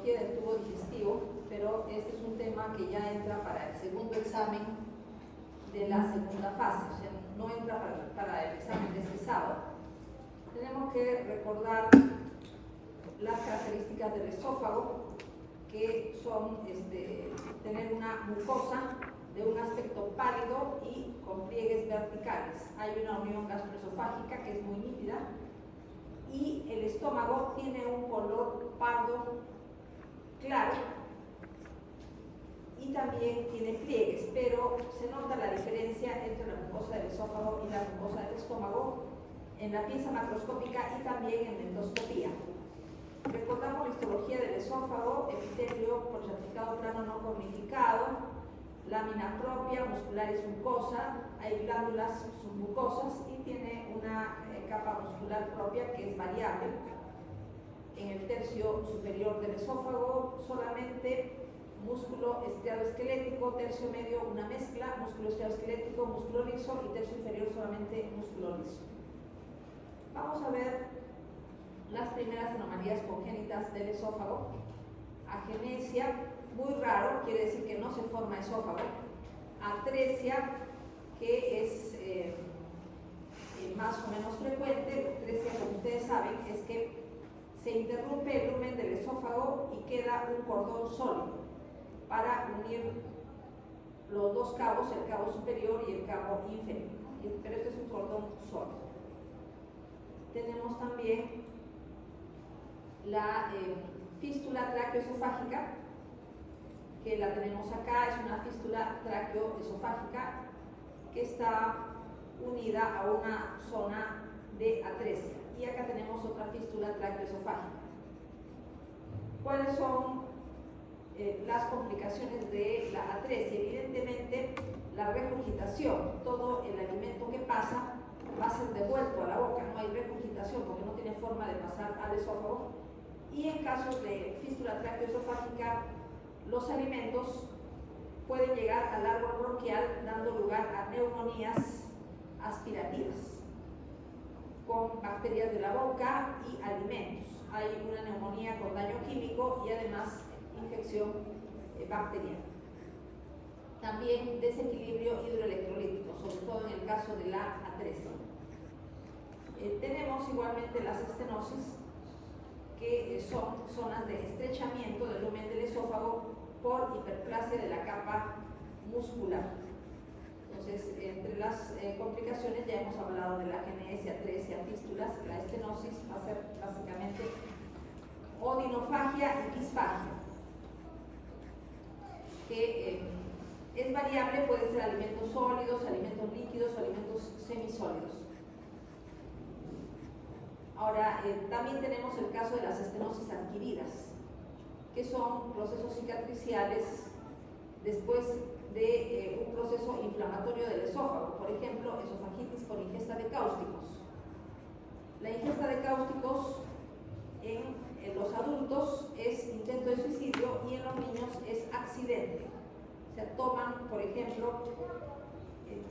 histología del tubo digestivo, pero este es un tema que ya entra para el segundo examen de la segunda fase, o sea, no entra para el examen de este sábado. Tenemos que recordar las características del esófago, que son tener una mucosa de un aspecto pálido y con pliegues verticales. Hay una unión gastroesofágica que es muy nítida y el estómago tiene un color pardo claro y también tiene pliegues, pero se nota la diferencia entre la mucosa del esófago y la mucosa del estómago en la pieza macroscópica y también en endoscopía. Recordamos la histología del esófago: epitelio por certificado plano no cornificado, lámina propia, muscular y submucosa, hay glándulas submucosas y tiene una capa muscular propia que es variable. En el tercio superior del esófago solamente músculo estriado-esquelético, tercio medio una mezcla, músculo estriado-esquelético, músculo liso, y tercio inferior solamente músculo liso. Vamos a ver las primeras anomalías congénitas del esófago. Agenesia, muy raro, quiere decir que no se forma esófago. Atresia, que es más o menos frecuente. Atresia, como ustedes saben, es que se interrumpe el lumen del esófago y queda un cordón sólido para unir los dos cabos, el cabo superior y el cabo inferior. Pero este es un cordón sólido. Tenemos también la fístula traqueoesofágica, que la tenemos acá. Es una fístula traqueoesofágica que está unida a una zona de atresia. Y acá tenemos otra fístula traqueoesofágica. ¿Cuáles son las complicaciones de la atresia? Evidentemente, la regurgitación. Todo el alimento que pasa va a ser devuelto a la boca, no hay regurgitación porque no tiene forma de pasar al esófago. Y en casos de fístula traqueoesofágica, los alimentos pueden llegar al árbol bronquial, dando lugar a neumonías aspirativas con bacterias de la boca y alimentos. Hay una neumonía con daño químico y además infección bacteriana. También desequilibrio hidroelectrolítico, sobre todo en el caso de la atresia. Tenemos igualmente las estenosis, que son zonas de estrechamiento del lumen del esófago por hiperplasia de la capa muscular. Entonces, entre las complicaciones ya hemos hablado de la agenesia, atresia, fístulas. La estenosis va a ser básicamente odinofagia y disfagia, que es variable, puede ser alimentos sólidos, alimentos líquidos o alimentos semisólidos. Ahora, también tenemos el caso de las estenosis adquiridas, que son procesos cicatriciales después de un proceso inflamatorio del esófago. Por ejemplo, esofagitis por ingesta de cáusticos. La ingesta de cáusticos en los adultos es intento de suicidio y en los niños es accidente. O sea, toman, por ejemplo,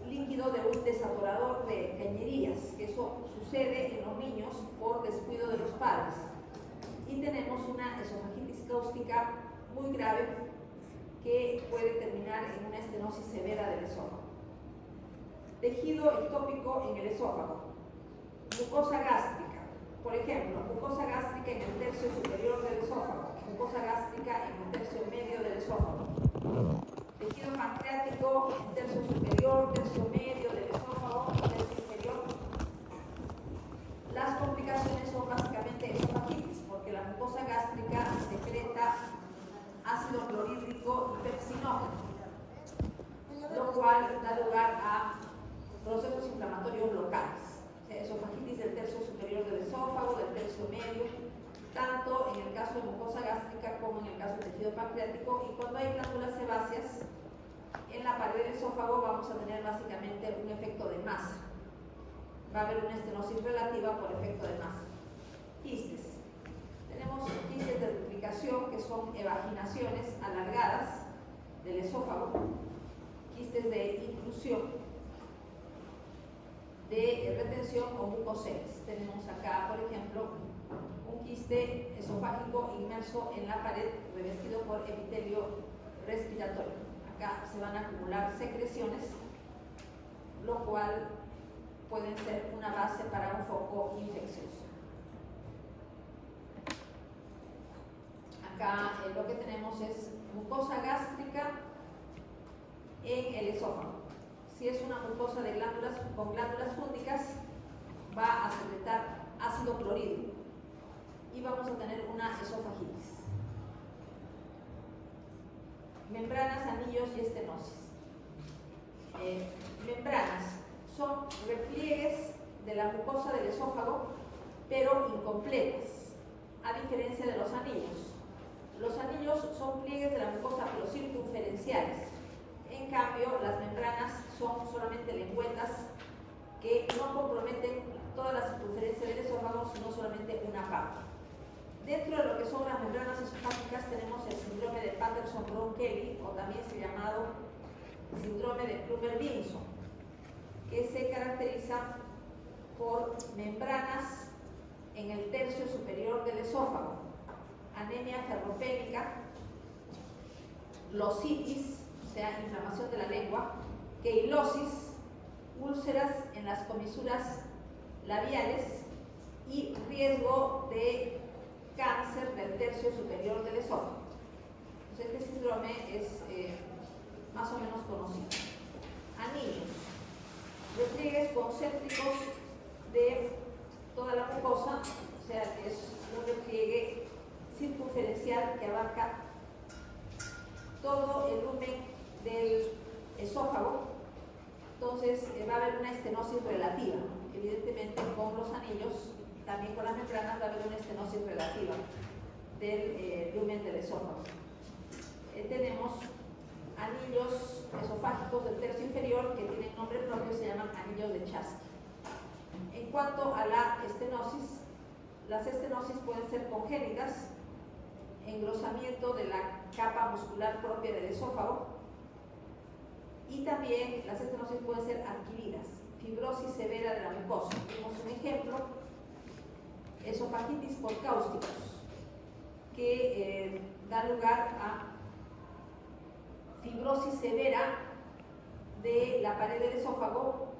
líquido de un desatorador de cañerías, que eso sucede en los niños por descuido de los padres. Y tenemos una esofagitis cáustica muy grave que puede terminar en una estenosis severa del esófago. Tejido ectópico en el esófago. Mucosa gástrica, por ejemplo, mucosa gástrica en el tercio superior del esófago, mucosa gástrica en el tercio medio del esófago. Tejido pancreático, tercio superior, tercio medio del esófago, tercio inferior. Las complicaciones son básicamente esofagitis, porque la mucosa gástrica secreta ácido clorhídrico y pepsinógeno, lo cual da lugar a procesos inflamatorios locales. O sea, esofagitis del tercio superior del esófago, del tercio medio, tanto en el caso de mucosa gástrica como en el caso del tejido pancreático. Y cuando hay glándulas sebáceas en la pared del esófago, vamos a tener básicamente un efecto de masa. Va a haber una estenosis relativa por efecto de masa. Quistes. Tenemos quistes de duplicación, que son evaginaciones alargadas del esófago, quistes de inclusión, de retención o mucoceles. Tenemos acá, por ejemplo, un quiste esofágico inmerso en la pared revestido por epitelio respiratorio. Acá se van a acumular secreciones, lo cual pueden ser una base para un foco infeccioso. Acá lo que tenemos es mucosa gástrica en el esófago. Si es una mucosa de glándulas con glándulas fúngicas, va a secretar ácido clorhídrico y vamos a tener una esofagitis. Membranas, anillos y estenosis. Membranas son repliegues de la mucosa del esófago, pero incompletas, a diferencia de los anillos. Los anillos son pliegues de la mucosa, pero circunferenciales. En cambio, las membranas son solamente lengüetas que no comprometen toda la circunferencia del esófago, sino solamente una parte. Dentro de lo que son las membranas esofágicas tenemos el síndrome de Patterson-Brown-Kelly, o también se llamado síndrome de Plummer-Vinson, que se caracteriza por membranas en el tercio superior del esófago, anemia ferropénica, lositis, o sea, inflamación de la lengua, queilosis, úlceras en las comisuras labiales y riesgo de cáncer del tercio superior del esófago. Entonces, este síndrome es más o menos conocido. Anillos, repliegues concéntricos de toda la mucosa, o sea, es un repliegue circunferencial que abarca todo el lumen del esófago. Entonces va a haber una estenosis relativa. Evidentemente con los anillos, también con las membranas, va a haber una estenosis relativa del lumen del esófago. Tenemos anillos esofágicos del tercio inferior que tienen nombre propio, se llaman anillos de Chasky. En cuanto a la estenosis, las estenosis pueden ser congénitas, engrosamiento de la capa muscular propia del esófago, y también las estenosis pueden ser adquiridas, fibrosis severa de la mucosa. Tenemos un ejemplo, esofagitis por cáusticos, que da lugar a fibrosis severa de la pared del esófago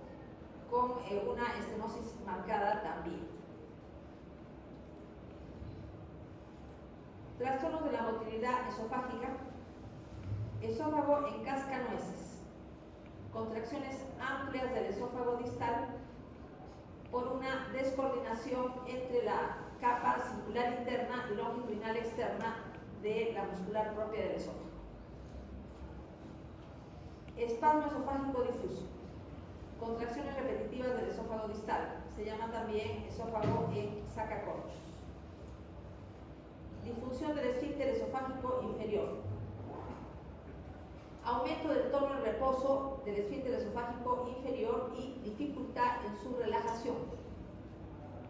con una estenosis marcada también. Trastornos de la motilidad esofágica, esófago en cascanueces, contracciones amplias del esófago distal por una descoordinación entre la capa circular interna y longitudinal externa de la muscular propia del esófago. Espasmo esofágico difuso, contracciones repetitivas del esófago distal, se llama también esófago en sacacorchos. Disfunción del esfínter esofágico inferior, aumento del tono en reposo del esfínter esofágico inferior y dificultad en su relajación.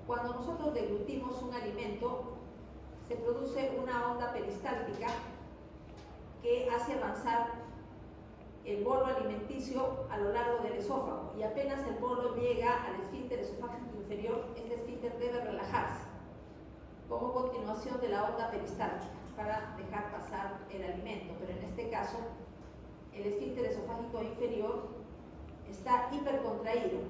Cuando nosotros deglutimos un alimento, se produce una onda peristáltica que hace avanzar el bolo alimenticio a lo largo del esófago, y apenas el bolo llega al esfínter esofágico inferior, este esfínter debe relajarse como continuación de la onda peristáltica para dejar pasar el alimento, pero en este caso el esfínter esofágico inferior está hipercontraído.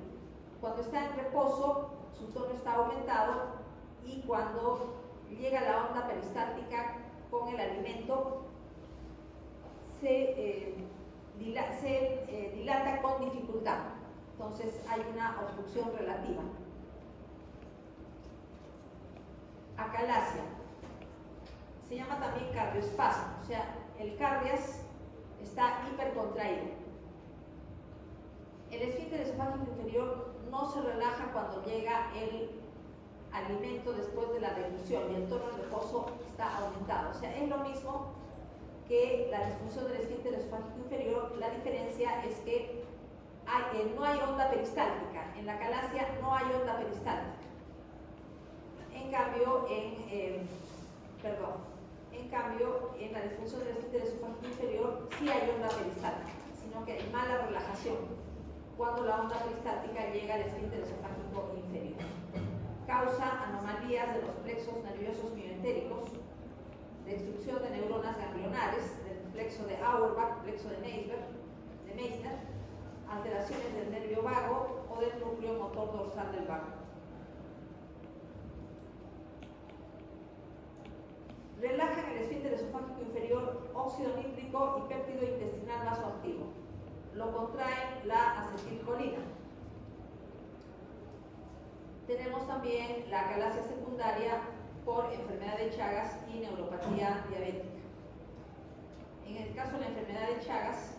Cuando está en reposo, su tono está aumentado, y cuando llega la onda peristáltica con el alimento, se dilata con dificultad. Entonces hay una obstrucción relativa. Acalasia. Se llama también cardioespasmo, o sea, el cardias está hipercontraído. El esfínter esofágico inferior no se relaja cuando llega el alimento después de la deglución, y el tono de reposo está aumentado. O sea, es lo mismo que la disfunción del esfínter esofágico inferior. La diferencia es que no hay onda peristáltica. En la acalasia no hay onda peristáltica. En cambio, en la disfunción del esfínter esofágico inferior sí hay onda peristáltica, sino que hay mala relajación cuando la onda peristáltica llega al esfínter esofágico inferior. causa anomalías de los plexos nerviosos mioentéricos, destrucción de neuronas ganglionares, del plexo de Auerbach, plexo de Meissner, alteraciones del nervio vago o del núcleo motor dorsal del vago. Relajan el esfínter esofágico inferior óxido nítrico y péptido intestinal vasoactivo. Lo contraen la acetilcolina. Tenemos también la acalasia secundaria por enfermedad de Chagas y neuropatía diabética. En el caso de la enfermedad de Chagas,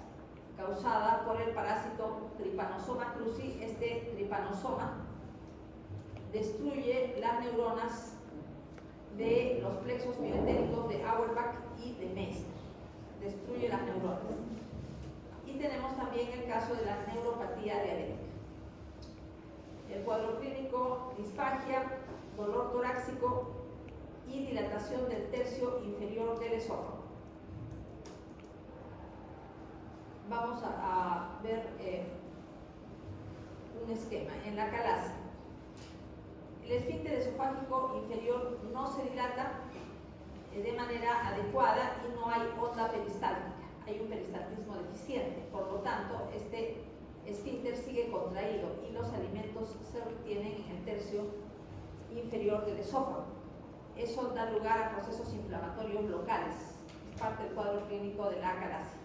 causada por el parásito Trypanosoma cruzi, este tripanosoma destruye las neuronas de los plexos mioentéricos de Auerbach y de Meissner. Destruye las neuronas. Y tenemos también el caso de la neuropatía diabética. El cuadro clínico: disfagia, dolor torácico y dilatación del tercio inferior del esófago. Vamos a ver un esquema. En la acalasia, el esfínter esofágico inferior no se dilata de manera adecuada y no hay onda peristáltica. Hay un peristaltismo deficiente, por lo tanto, este esfínter sigue contraído y los alimentos se retienen en el tercio inferior del esófago. Eso da lugar a procesos inflamatorios locales. Es parte del cuadro clínico de la acalasia.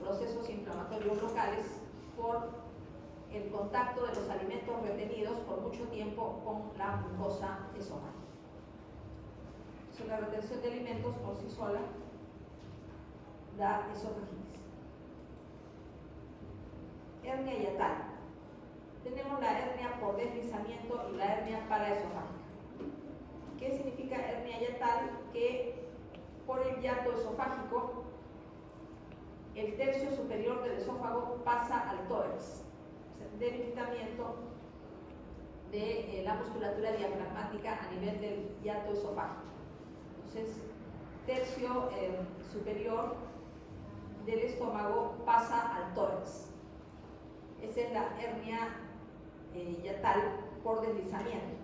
Procesos inflamatorios locales por el contacto de los alimentos retenidos por mucho tiempo con la mucosa esofágica. La retención de alimentos por sí sola da esofagitis. Hernia yatal. Tenemos la hernia por deslizamiento y la hernia paraesofágica. ¿Qué significa hernia yatal? Que por el hiato esofágico el tercio superior del esófago pasa al tórax. Debilitamiento de la musculatura diafragmática a nivel del hiato esofágico. Entonces, tercio superior del estómago pasa al tórax. Esa es la hernia yatal por deslizamiento.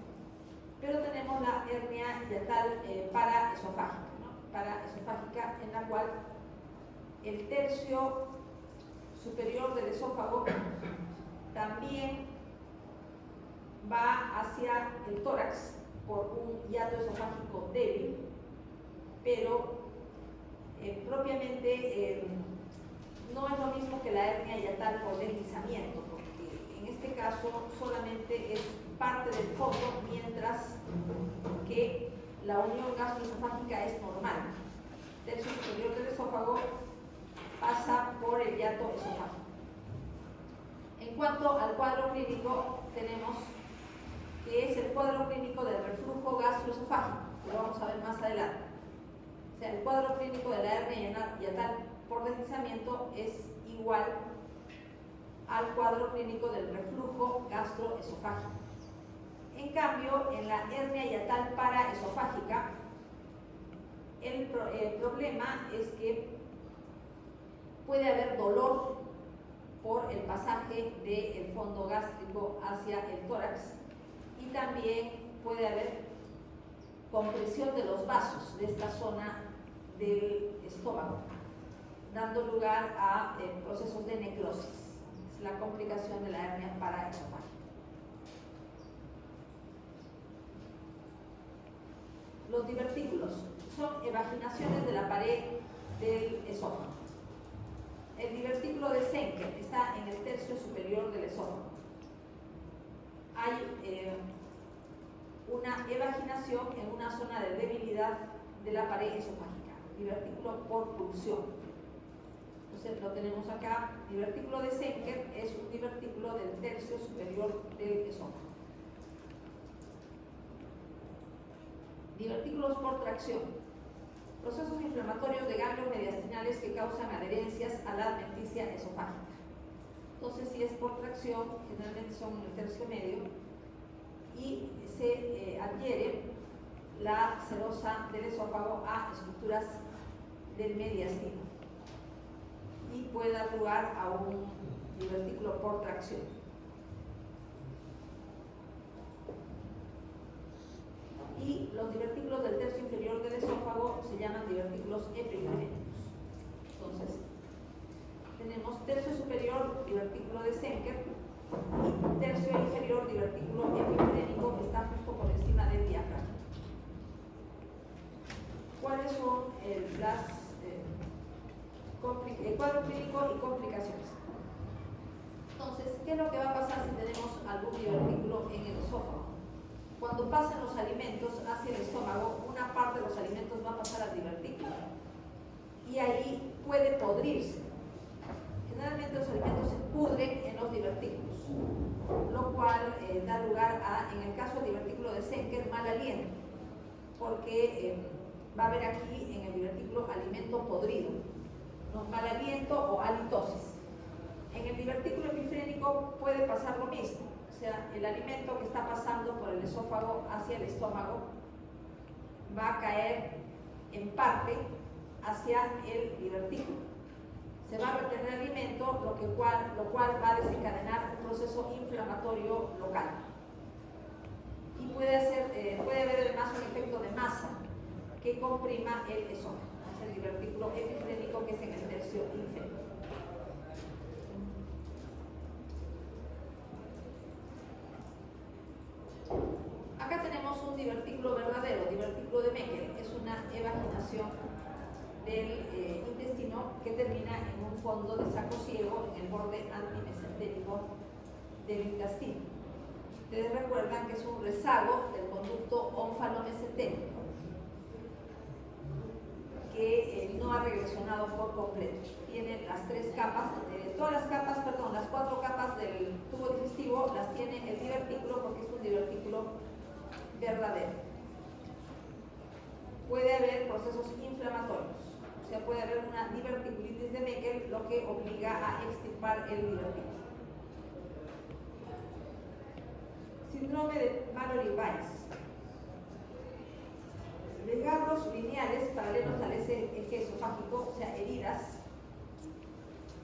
Pero tenemos la hernia yatal paraesofágica, ¿no? Paraesofágica, en la cual el tercio superior del esófago también va hacia el tórax por un hiato esofágico débil, pero propiamente no es lo mismo que la hernia yatal por deslizamiento, porque en este caso solamente es parte del fondo, mientras que la unión gastroesofágica es normal. El tercio superior del esófago pasa por el hiato esofágico. En cuanto al cuadro clínico, tenemos que es el cuadro clínico del reflujo gastroesofágico, lo vamos a ver más adelante. O sea, el cuadro clínico de la hernia yatal por deslizamiento es igual al cuadro clínico del reflujo gastroesofágico. En cambio, en la hernia yatal paraesofágica, el problema es que puede haber dolor por el pasaje del fondo gástrico hacia el tórax y también puede haber compresión de los vasos de esta zona del estómago, dando lugar a procesos de necrosis. Es la complicación de la hernia paraesofágica. Los divertículos son evaginaciones de la pared del esófago. El divertículo de Zenker está en el tercio superior del esófago. Hay una evaginación en una zona de debilidad de la pared esofágica, divertículo por pulsión. Entonces lo tenemos acá. Divertículo de Zenker es un divertículo del tercio superior del esófago. Divertículos por tracción. Procesos inflamatorios de ganglios mediastinales que causan adherencias a la adventicia esofágica. Entonces, si es por tracción, generalmente son en el tercio medio y se adhiere la serosa del esófago a estructuras del mediastino y puede dar lugar a un divertículo por tracción. y tercio inferior divertículo epifrénico está justo por encima del diafragma. ¿Cuáles son el cuadro clínico y complicaciones? Entonces, ¿qué es lo que va a pasar si tenemos algún divertículo en el esófago? Cuando pasan los alimentos hacia el estómago, una parte de los alimentos va a pasar al divertículo y ahí puede podrirse. Generalmente los alimentos se pudren en los divertículos, lo cual da lugar a, en el caso del divertículo de Zenker, mal aliento, porque va a haber aquí en el divertículo alimento podrido, ¿no? Mal aliento o halitosis. En el divertículo epifrénico puede pasar lo mismo, o sea, el alimento que está pasando por el esófago hacia el estómago va a caer en parte hacia el divertículo. Se va a retener el alimento, lo cual va a desencadenar un proceso inflamatorio local. Y puede haber además un efecto de masa que comprima el esófago, es el divertículo epifrénico, que es en el tercio inferior. Acá tenemos un divertículo verdadero, divertículo de Meckel. Es una evaginación del intestino que termina en un fondo de saco ciego en el borde antimesentérico del intestino. Ustedes recuerdan que es un rezago del conducto ónfalo-mesentérico que no ha regresionado por completo. Tiene las tres capas, las cuatro capas del tubo digestivo las tiene el divertículo, porque es un divertículo verdadero. Puede haber procesos inflamatorios, o sea, puede haber una diverticulitis de Meckel, lo que obliga a extirpar el divertículo. Síndrome de Mallory-Weiss. Desgarros lineales paralelos al eje esofágico, o sea, heridas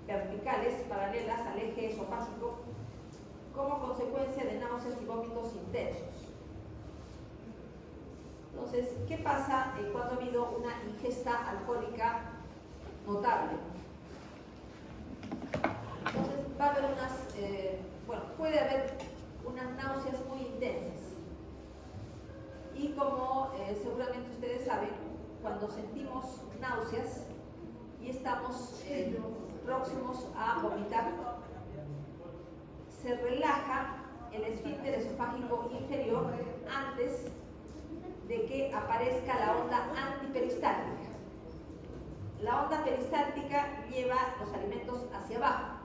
verticales paralelas al eje esofágico, como consecuencia de náuseas y vómitos intensos. Entonces, ¿qué pasa cuando ha habido una ingesta alcohólica notable? Entonces, va a haber puede haber unas náuseas muy intensas. Y como seguramente ustedes saben, cuando sentimos náuseas y estamos próximos a vomitar, se relaja el esfínter esofágico inferior antes de que aparezca la onda antiperistáltica. La onda peristáltica lleva los alimentos hacia abajo,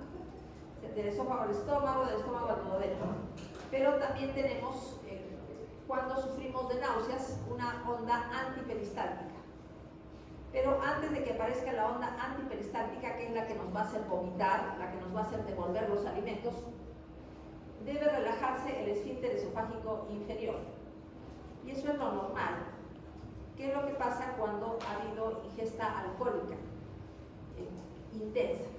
del esófago al estómago, del estómago al duodeno. Pero también tenemos, cuando sufrimos de náuseas, una onda antiperistáltica. Pero antes de que aparezca la onda antiperistáltica, que es la que nos va a hacer vomitar, la que nos va a hacer devolver los alimentos, debe relajarse el esfínter esofágico inferior. Y eso es lo normal. ¿Qué es lo que pasa cuando ha habido ingesta alcohólica intensa?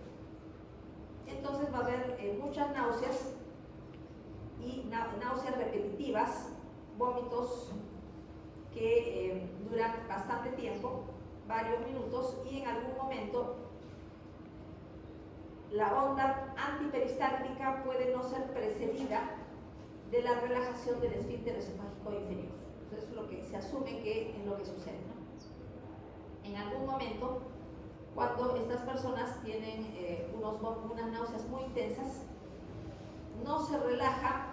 Entonces va a haber muchas náuseas y náuseas repetitivas, vómitos que duran bastante tiempo, varios minutos, y en algún momento la onda antiperistáltica puede no ser precedida de la relajación del esfínter esofágico inferior. Entonces, es lo que se asume que es lo que sucede, ¿no? En algún momento, cuando estas personas tienen unas náuseas muy intensas, no se relaja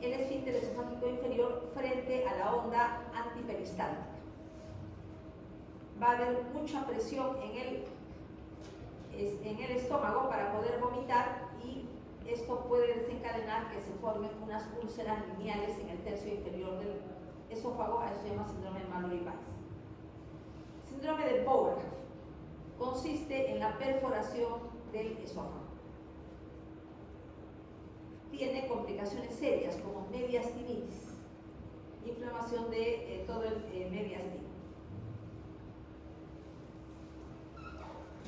el esfínter esofágico inferior frente a la onda antiperistáltica. Va a haber mucha presión en el estómago para poder vomitar, y esto puede desencadenar que se formen unas úlceras lineales en el tercio inferior del esófago. A eso se llama síndrome de Mallory-Weiss. Síndrome de Beauregard consiste en la perforación del esófago. Tiene complicaciones serias como mediastinitis, inflamación de todo el mediastino.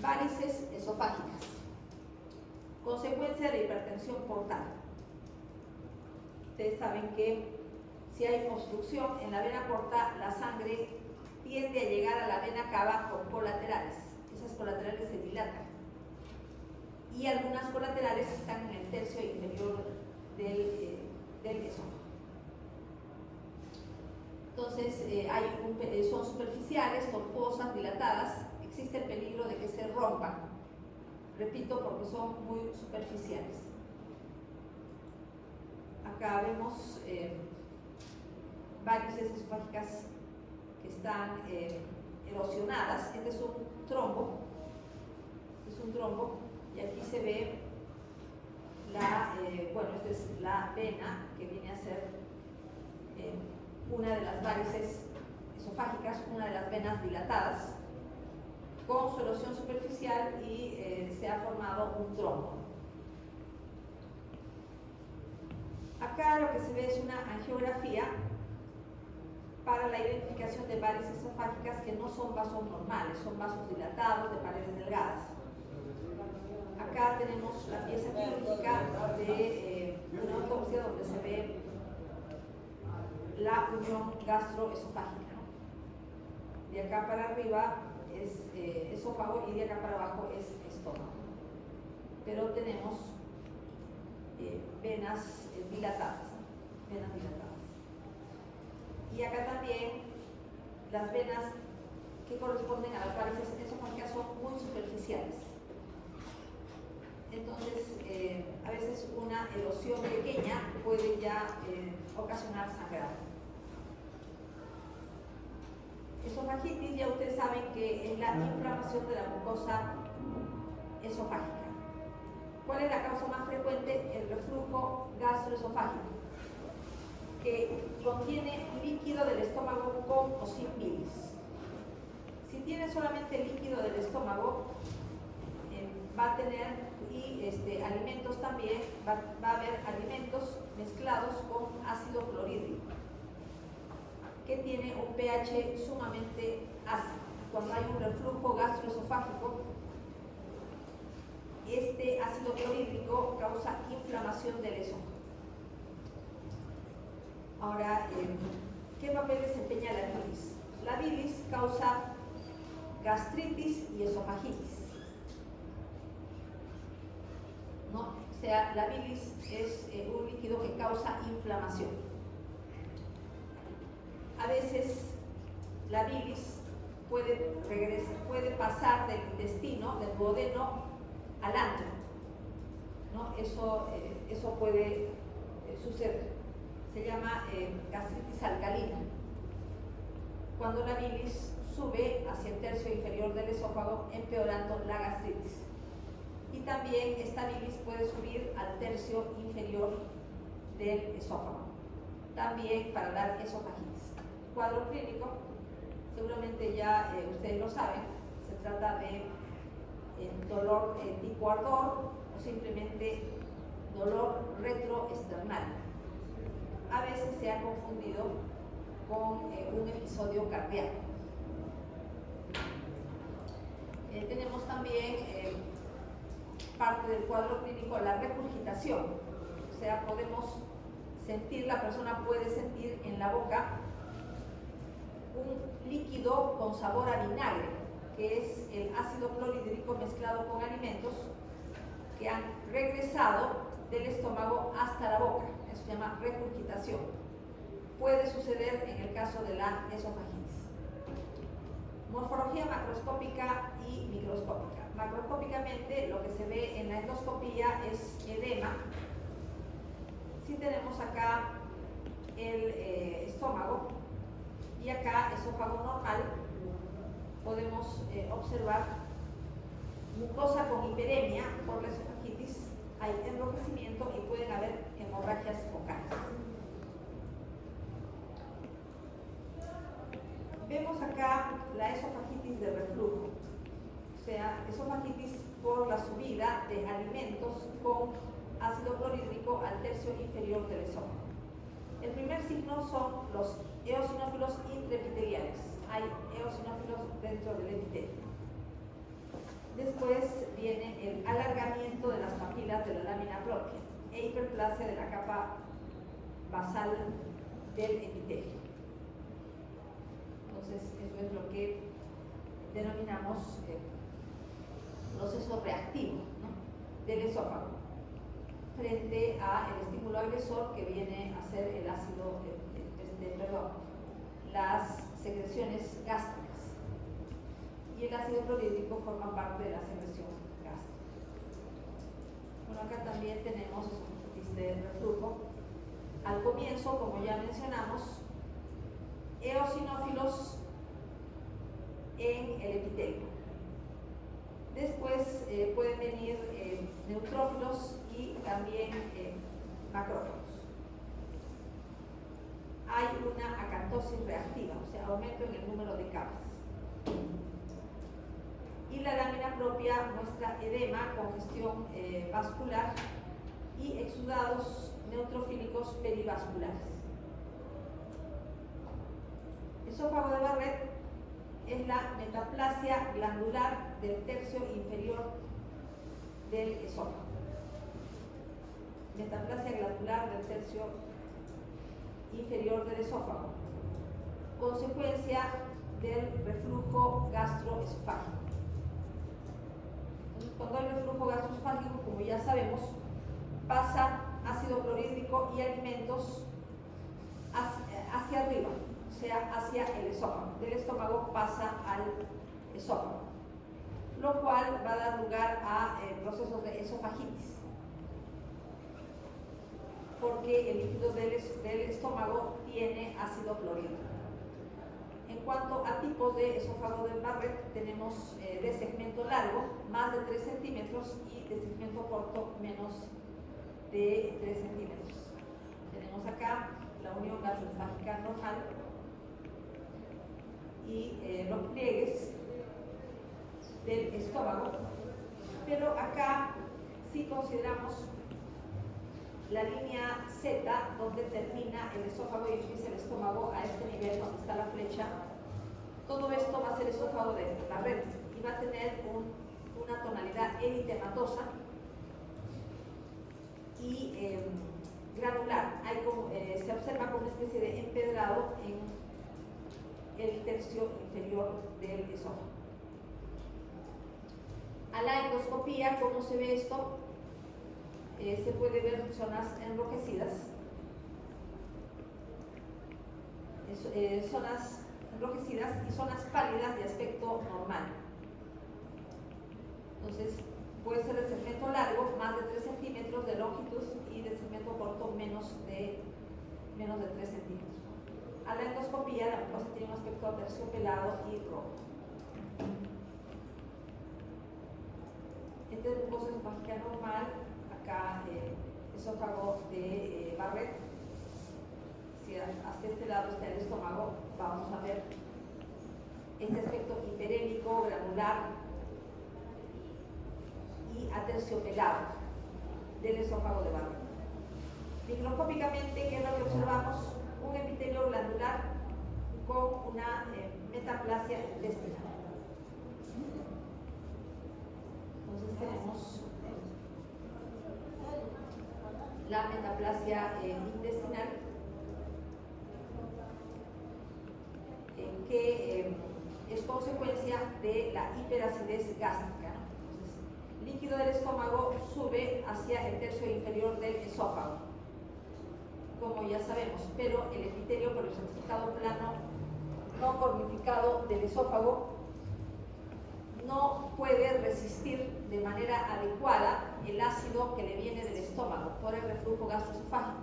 Varices esofágicas, consecuencia de hipertensión portal. Ustedes saben que si hay obstrucción en la vena porta, la sangre tiende a llegar a la vena cava por colaterales. Esas colaterales se dilatan. y algunas colaterales están en el tercio inferior del esófago. Entonces, son superficiales, tortuosas, dilatadas. Existe el peligro de que se rompan, repito, porque son muy superficiales. Acá vemos varices esofágicas que están erosionadas. Este es un trombo, y aquí se ve esta es la vena que viene a ser una de las varices esofágicas, una de las venas dilatadas con su erosión superficial y se ha formado un trombo. Acá lo que se ve es una angiografía para la identificación de varices esofágicas que no son vasos normales, son vasos dilatados de paredes delgadas. Acá tenemos la pieza quirúrgica de una autopsia donde se ve la unión gastroesofágica, ¿no? De acá para arriba es esófago y de acá para abajo es estómago. Pero tenemos venas dilatadas, Y acá también las venas que corresponden a las varices esofágicas son muy superficiales. Entonces, a veces una erosión pequeña puede ya ocasionar sangrado. Esofagitis, ya ustedes saben que es la inflamación de la mucosa esofágica. ¿Cuál es la causa más frecuente? El reflujo gastroesofágico, que contiene líquido del estómago con o sin bilis. Si tiene solamente líquido del estómago, va a tener alimentos también, va a haber alimentos mezclados con ácido clorhídrico, que tiene un pH sumamente ácido. Cuando hay un reflujo gastroesofágico, este ácido clorhídrico causa inflamación del esófago. Ahora, ¿qué papel desempeña la bilis? La bilis causa gastritis y esofagitis, ¿no? O sea, la bilis es un líquido que causa inflamación. A veces la bilis puede pasar del intestino, del duodeno, al antro, ¿no? Eso puede suceder. Se llama gastritis alcalina. Cuando la bilis sube hacia el tercio inferior del esófago, empeorando la gastritis. Y también esta bilis puede subir al tercio inferior del esófago, también para dar esofagitis. Cuadro clínico, seguramente ya ustedes lo saben, se trata de dolor tipo ardor o simplemente dolor retroesternal. A veces se ha confundido con un episodio cardíaco. Tenemos también parte del cuadro clínico, la regurgitación. O sea, la persona puede sentir en la boca un líquido con sabor a vinagre, que es el ácido clorhídrico mezclado con alimentos que han regresado del estómago hasta la boca. Eso se llama regurgitación. Puede suceder en el caso de la esofagitis. Morfología macroscópica y microscópica. Macroscópicamente, lo que se ve en la endoscopía es edema. Si tenemos acá el estómago y acá esófago normal, podemos observar mucosa con hiperemia por la esofagitis. Hay enrojecimiento y pueden haber hemorragias focales. Vemos acá la esofagitis de reflujo, o sea, esofagitis por la subida de alimentos con ácido clorhídrico al tercio inferior del esófago. El primer signo son los eosinófilos intraepiteliales. Hay eosinófilos dentro del epitelio. Después viene el alargamiento de las papilas de la lámina propia e hiperplasia de la capa basal del epitelio. Entonces, eso es lo que denominamos proceso reactivo, ¿no? del esófago frente al estímulo agresor que viene a ser el ácido, las secreciones gástricas. Y el ácido clorhídrico forma parte de la secreción gástrica. Bueno, acá también tenemos esofagititis de reflujo. Al comienzo, como ya mencionamos, eosinófilos en el epitelio. Después pueden venir neutrófilos y también macrófagos. Hay una acantosis reactiva, o sea, aumento en el número de capas. Y la lámina propia muestra edema, congestión vascular y exudados neutrofílicos perivasculares. Esófago de Barrett es la metaplasia glandular del tercio inferior del esófago. Metaplasia glandular del tercio inferior del esófago, consecuencia del reflujo gastroesofágico. Entonces, cuando hay reflujo gastroesofágico, como ya sabemos, pasa ácido clorhídrico y alimentos hacia arriba, o sea, hacia el esófago. Del estómago pasa al esófago, lo cual va a dar lugar a procesos de esofagitis, porque el líquido del estómago tiene ácido clorhídrico. En cuanto a tipos de esófago de Barrett, tenemos de segmento largo, más de 3 centímetros, y de segmento corto, menos de 3 centímetros. Tenemos acá la unión gastroesofágica normal y los pliegues del estómago, pero acá sí consideramos la línea Z, donde termina el esófago y empieza el estómago, a este nivel donde está la flecha. Todo esto va a ser esófago de Barrett y va a tener una tonalidad eritematosa y granular. Se observa como una especie de empedrado en el tercio inferior del esófago. A la endoscopía, ¿cómo se ve esto? Se puede ver zonas enrojecidas, zonas enrojecidas y zonas pálidas de aspecto normal. Entonces, puede ser de segmento largo, más de 3 centímetros de longitud, y de segmento corto, menos de 3 centímetros. A la endoscopía, la mucosa tiene un aspecto aterciopelado y rojo. Esta es mucosa esofágica normal. Acá esófago de Barrett. Si hasta este lado está el estómago, vamos a ver este aspecto hiperémico, granular y aterciopelado del esófago de Barrett. Microscópicamente, ¿qué es lo que observamos? Un epitelio glandular con una metaplasia intestinal. Entonces tenemos la metaplasia intestinal, que es consecuencia de la hiperacidez gástrica, ¿no? Entonces, el líquido del estómago sube hacia el tercio inferior del esófago, como ya sabemos, pero el epitelio, por el certificado plano no cornificado del esófago, no puede resistir de manera adecuada el ácido que le viene del estómago por el reflujo gastroesofágico.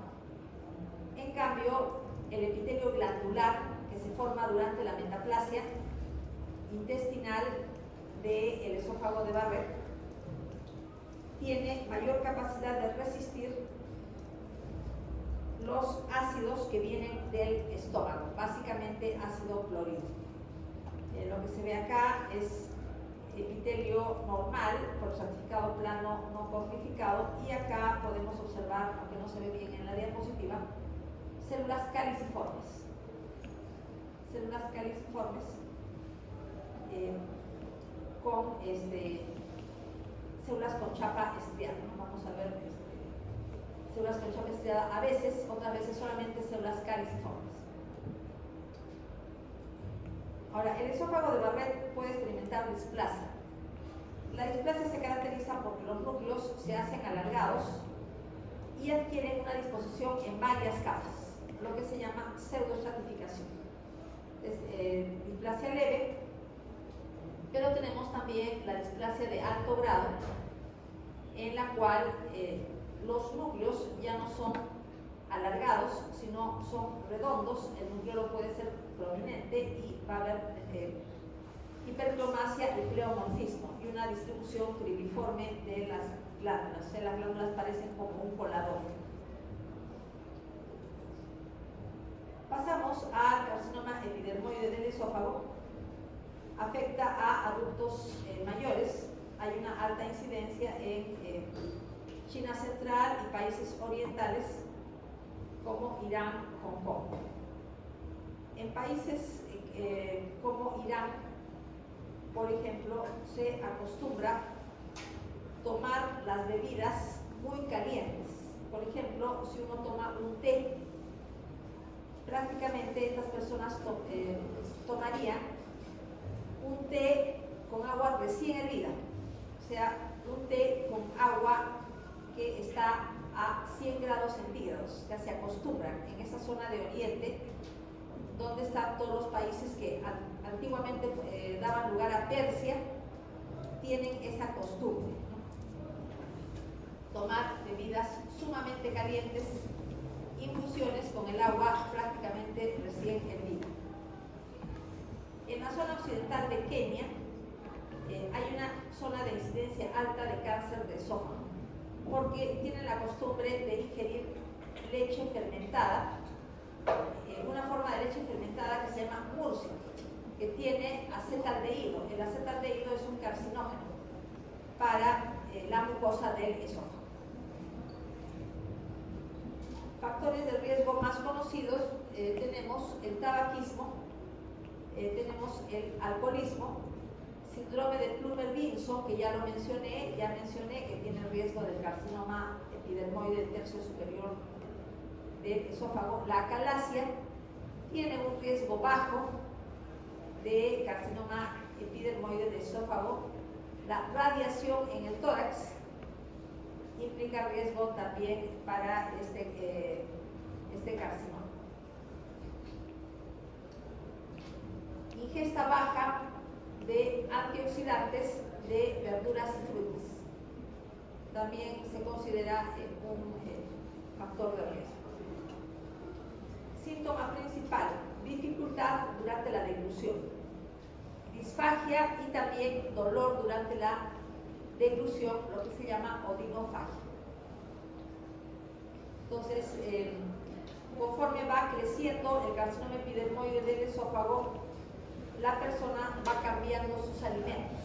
En cambio, el epitelio glandular que se forma durante la metaplasia intestinal del esófago de Barrett tiene mayor capacidad de resistir los ácidos que vienen del estómago, básicamente ácido clorhídrico. Lo que se ve acá es epitelio normal por certificado plano no cornificado, y acá podemos observar, aunque no se ve bien en la diapositiva, células caliciformes. Células caliciformes con células con chapa estriada. Vamos a ver células con chapa estriada a veces, otras veces solamente células caliciformes. Ahora, el esófago de Barrett puede experimentar displasia. La displasia se caracteriza porque los núcleos se hacen alargados y adquieren una disposición en varias capas, lo que se llama pseudoestratificación. Es displasia leve, pero tenemos también la displasia de alto grado, en la cual los núcleos ya no son alargados, sino son redondos. El núcleo puede ser prominente y va a haber hipercromasia y pleomorfismo y una distribución cribiforme de las glándulas. Las glándulas parecen como un colador. Pasamos al carcinoma epidermoide del esófago. Afecta a adultos mayores. Hay una alta incidencia en China central y países orientales como Irán, Hong Kong. En países como Irán, por ejemplo, se acostumbra tomar las bebidas muy calientes. Por ejemplo, si uno toma un té, prácticamente estas personas tomarían un té con agua recién hervida, o sea, un té con agua que está a 100 grados centígrados. Ya se acostumbran en esa zona de Oriente, donde están todos los países que antiguamente daban lugar a Persia, tienen esa costumbre, ¿no? Tomar bebidas sumamente calientes, infusiones con el agua prácticamente recién hervida. En la zona occidental de Kenia hay una zona de incidencia alta de cáncer de esófago, porque tienen la costumbre de ingerir leche fermentada, una forma de leche fermentada que se llama murcia, que tiene acetaldehído. El acetaldehído es un carcinógeno para la mucosa del esófago. Factores de riesgo más conocidos, tenemos el tabaquismo, tenemos el alcoholismo, síndrome de Plummer-Vinson, que ya lo mencioné, que tiene el riesgo del carcinoma epidermoide del tercio superior del esófago. La acalasia tiene un riesgo bajo de carcinoma epidermoide del esófago. La radiación en el tórax implica riesgo también para este carcinoma. Ingesta baja de antioxidantes de verduras y frutas también se considera un factor de riesgo. Síntoma principal: dificultad durante la deglución, disfagia y también dolor durante la deglución, lo que se llama odinofagia. Entonces, conforme va creciendo el carcinoma epidermoide del esófago, la persona va cambiando sus alimentos.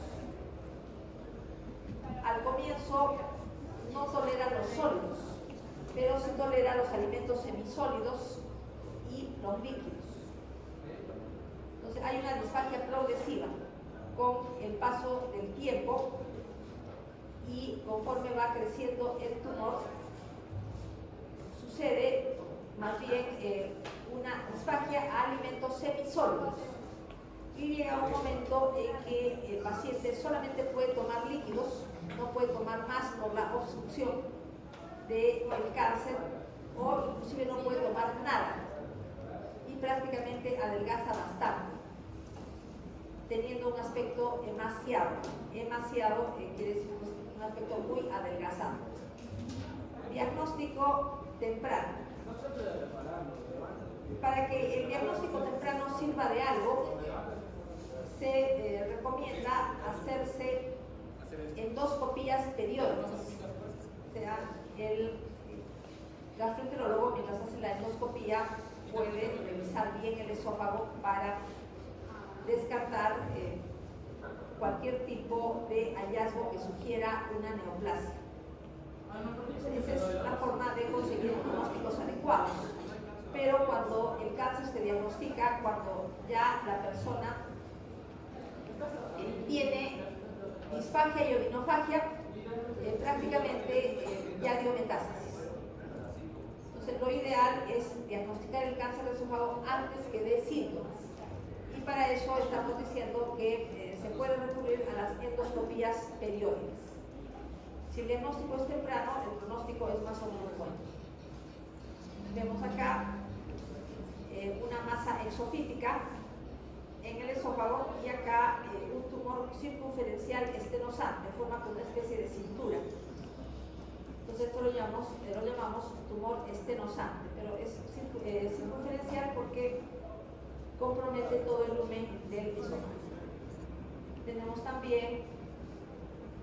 Al comienzo no tolera los sólidos, pero sí tolera los alimentos semisólidos y los líquidos. Entonces hay una disfagia progresiva con el paso del tiempo, y conforme va creciendo el tumor sucede más bien una disfagia a alimentos semisólidos, y llega un momento en que el paciente solamente puede tomar líquidos, no puede tomar más por la obstrucción del cáncer, o inclusive no puede tomar nada, y prácticamente adelgaza bastante, teniendo un aspecto emaciado. Emaciado quiere decir un aspecto muy adelgazado. Diagnóstico temprano. Para que el diagnóstico temprano sirva de algo, se recomienda hacerse endoscopías periódicas. O sea, el gastroenterólogo, mientras hace la endoscopía, puede revisar bien el esófago para descartar cualquier tipo de hallazgo que sugiera una neoplasia. Esa es la forma de conseguir diagnósticos adecuados. Pero cuando el cáncer se diagnostica, cuando ya la persona tiene disfagia y odinofagia, prácticamente ya dio metástasis. Entonces, lo ideal es diagnosticar el cáncer de esófago antes que dé síntomas. Y para eso estamos diciendo que se puede recurrir a las endoscopías periódicas. Si el diagnóstico es temprano, el pronóstico es más o menos bueno. Vemos acá una masa exofítica en el esófago y acá un tumor circunferencial estenosante, forma como una especie de cintura. Entonces esto lo llamamos tumor estenosante, pero es circunferencial porque compromete todo el lumen del esófago. Tenemos también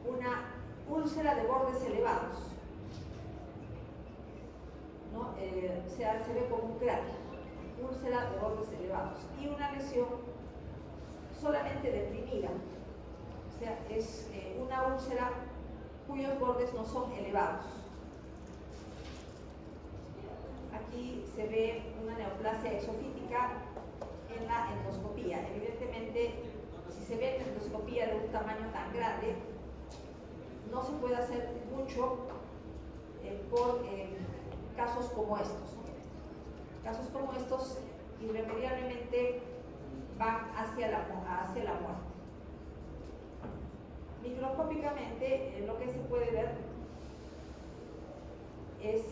una úlcera de bordes elevados, ¿no? Se ve como un cráter, úlcera de bordes elevados, y una lesión solamente deprimida, o sea, es una úlcera cuyos bordes no son elevados. Aquí se ve una neoplasia exofítica en la endoscopía. Evidentemente, si se ve en endoscopía de un tamaño tan grande, no se puede hacer mucho por casos como estos. Casos como estos irremediablemente van hacia la muerte. Microscópicamente, lo que se puede ver es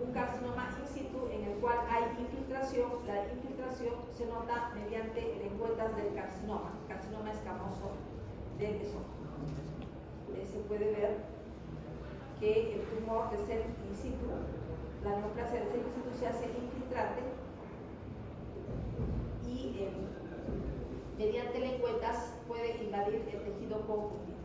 un carcinoma in situ en el cual hay infiltración. La infiltración se nota mediante lengüetas del carcinoma escamoso del esófago. Se puede ver que el tumor de ser in situ, la neoplasia de ser in situ, se hace infiltrante y mediante lengüetas puede invadir el tejido conjuntivo.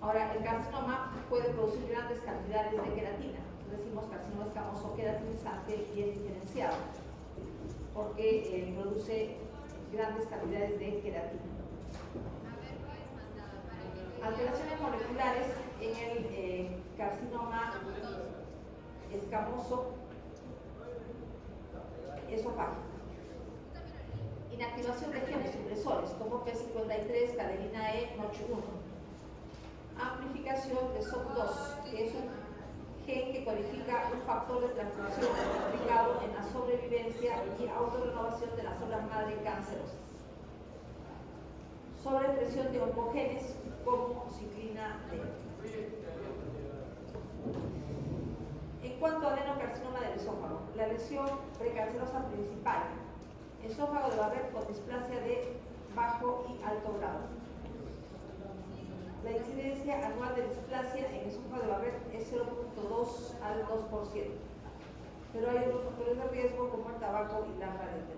Ahora, el carcinoma puede producir grandes cantidades de queratina. Decimos carcinoma escamoso queratinizante bien diferenciado, porque produce grandes cantidades de queratina. Alteraciones moleculares en el carcinoma escamoso esofágico. Inactivación de genes supresores como P53, cadelina E, NOTCH1. Amplificación de SOC2, que es un gen que codifica un factor de transcripción implicado en la sobrevivencia y autorrenovación de las células madre cancerosas. Sobreexpresión de oncogenes como ciclina D. En cuanto a adenocarcinoma del esófago, la lesión precancerosa principal, esófago de Barrett con displasia de bajo y alto grado. La incidencia anual de displasia en esófago de Barrett es 0.2 al 2%, pero hay otros factores de riesgo como el tabaco y la radioterapia.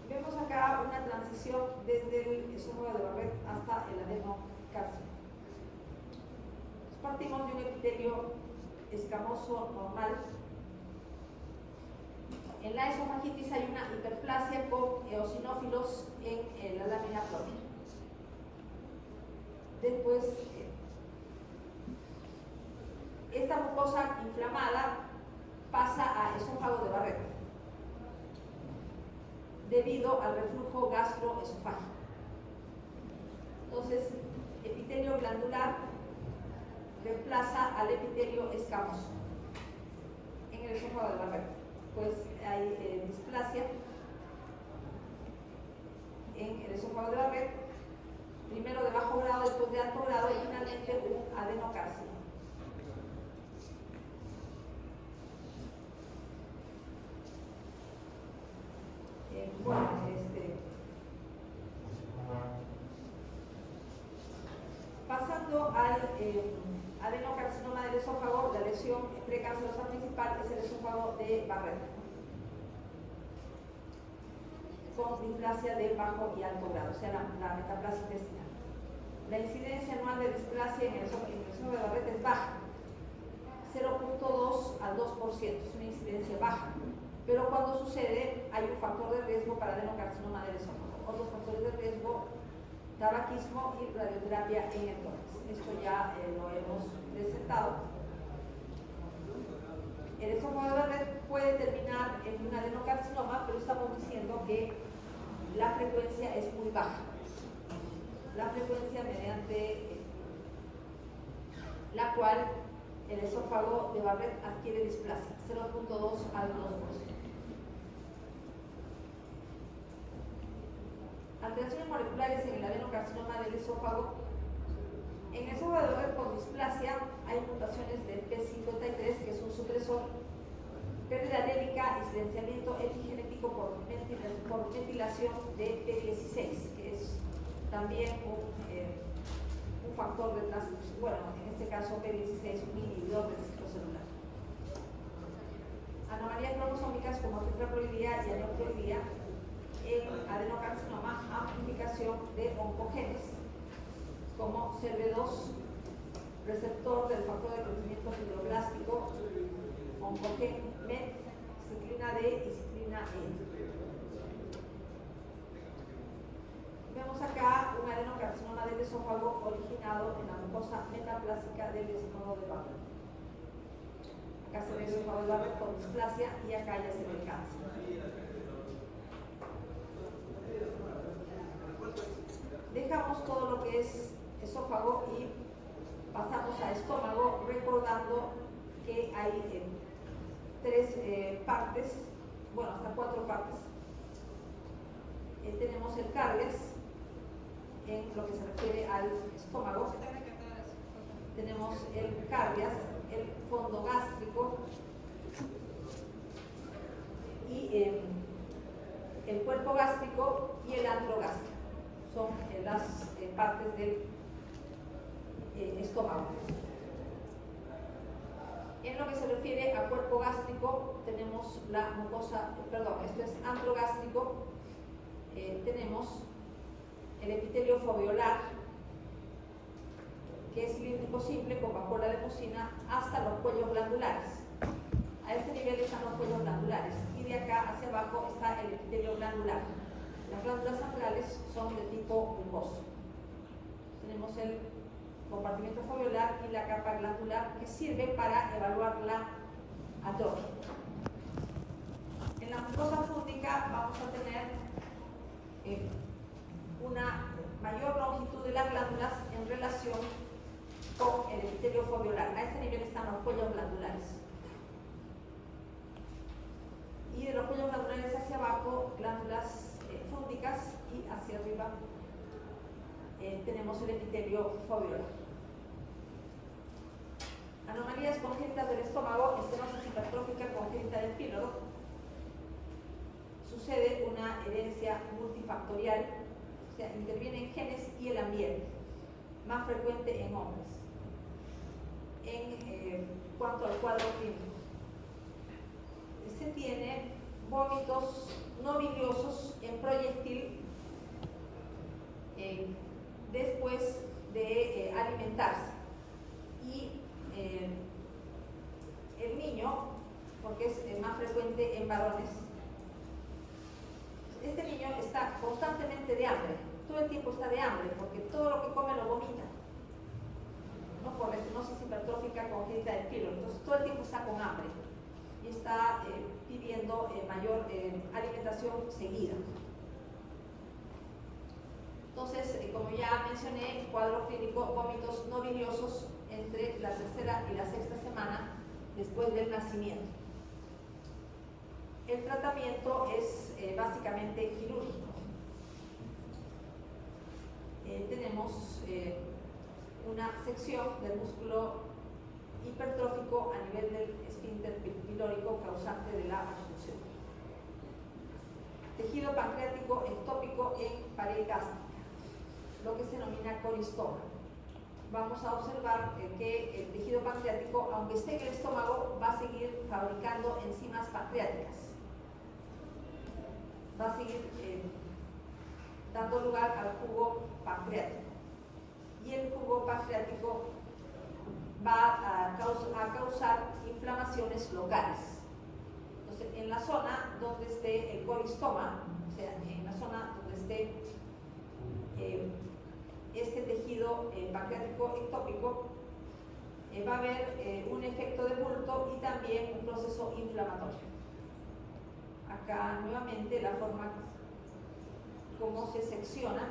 Vemos acá una transición desde el esófago de Barrett hasta el adenocarcinoma. Partimos de un epitelio escamoso normal. En la esofagitis hay una hiperplasia con eosinófilos en la lámina propia. Después, esta mucosa inflamada pasa a esófago de Barrett debido al reflujo gastroesofágico. Entonces, epitelio glandular reemplaza al epitelio escamoso en el esófago de Barrett. Pues hay displasia en el esófago de Barrett, primero de bajo grado, después de alto grado y finalmente un adenocarcinoma. Bueno, pasando al adenocarcinoma del esófago, la lesión precancerosa principal es el esófago de Barrett, con displasia de bajo y alto grado, o sea, la metaplasia intestinal. La incidencia anual de displasia en el esófago de Barrett es baja, 0.2 al 2%, es una incidencia baja, pero cuando sucede hay un factor de riesgo para adenocarcinoma del esófago. Otros factores de riesgo: tabaquismo y radioterapia en el tórax. Esto ya lo hemos presentado. El esófago de Barrett puede terminar en un adenocarcinoma, pero estamos diciendo que la frecuencia es muy baja. La frecuencia mediante la cual el esófago de Barrett adquiere displasia, 0.2 al 2%. Alteraciones moleculares en el adenocarcinoma del esófago. En el esófago de Barrett por displasia hay mutaciones de P53, que es un supresor, pérdida anémica y silenciamiento epigenético por metilación de P16, que es también un factor de transcripción, bueno, en este caso P16, un inhibidor del ciclo celular. Anomalías cromosómicas como tetraploidía y aneuploidía en adenocarcinoma, amplificación de oncogenes como CERV2, receptor del factor de crecimiento fibroblástico, oncogen MET, ciclina D y ciclina E. Vemos acá un adenocarcinoma del esófago originado en la mucosa metaplásica del esófago de Barrett. Acá se ve el esófago de Barrett con displasia y acá ya se ve el cáncer. Dejamos todo lo que es esófago y pasamos a estómago, recordando que hay tres partes, bueno, hasta 4 partes. Tenemos el cardias, en lo que se refiere al estómago. Tenemos el cardias, el fondo gástrico y el cuerpo gástrico y el antro gástrico. Son las partes del estómago. En lo que se refiere a cuerpo gástrico, tenemos la mucosa, perdón, esto es antro gástrico. Tenemos el epitelio foveolar, que es cilíndrico simple con vacuola de mucina, hasta los cuellos glandulares. A este nivel están los cuellos glandulares y de acá hacia abajo está el epitelio glandular. Las glándulas centrales son de tipo mucoso. Tenemos el compartimento foveolar y la capa glandular, que sirve para evaluar la atrofia. En la mucosa fúngica vamos a tener una mayor longitud de las glándulas en relación con el epitelio foveolar. A ese nivel están los cuellos glandulares. Y de los cuellos glandulares hacia abajo, glándulas fúngicas, y hacia arriba tenemos el epitelio foveolar. Anomalías congénitas del estómago, estenosis hipertrófica congénita del píloro. Sucede una herencia multifactorial, o sea, intervienen genes y el ambiente, más frecuente en hombres. En cuanto al cuadro clínico, se tiene vómitos no biliosos en proyectil después de alimentarse, y el niño, porque es más frecuente en varones, este niño está constantemente de hambre, todo el tiempo está de hambre, porque todo lo que come lo vomita, ¿no? Por la estenosis hipertrófica congénita del píloro. Entonces todo el tiempo está con hambre y está pidiendo mayor alimentación seguida. Entonces, como ya mencioné, cuadro clínico, vómitos no biliosos entre la 3ª y la 6ª semana después del nacimiento. El tratamiento es básicamente quirúrgico. Tenemos una sección del músculo hipertrófico a nivel del esfínter pilórico causante de la obstrucción. Tejido pancreático ectópico en pared gástrica, lo que se denomina colistoma. Vamos a observar que el tejido pancreático, aunque esté en el estómago, va a seguir fabricando enzimas pancreáticas. Va a seguir dando lugar al jugo pancreático. Y el jugo pancreático va a causar inflamaciones locales. Entonces, en la zona donde esté el colistoma, o sea, en la zona donde esté este tejido pancreático ectópico, va a haber un efecto de bulto y también un proceso inflamatorio. Acá nuevamente la forma como se secciona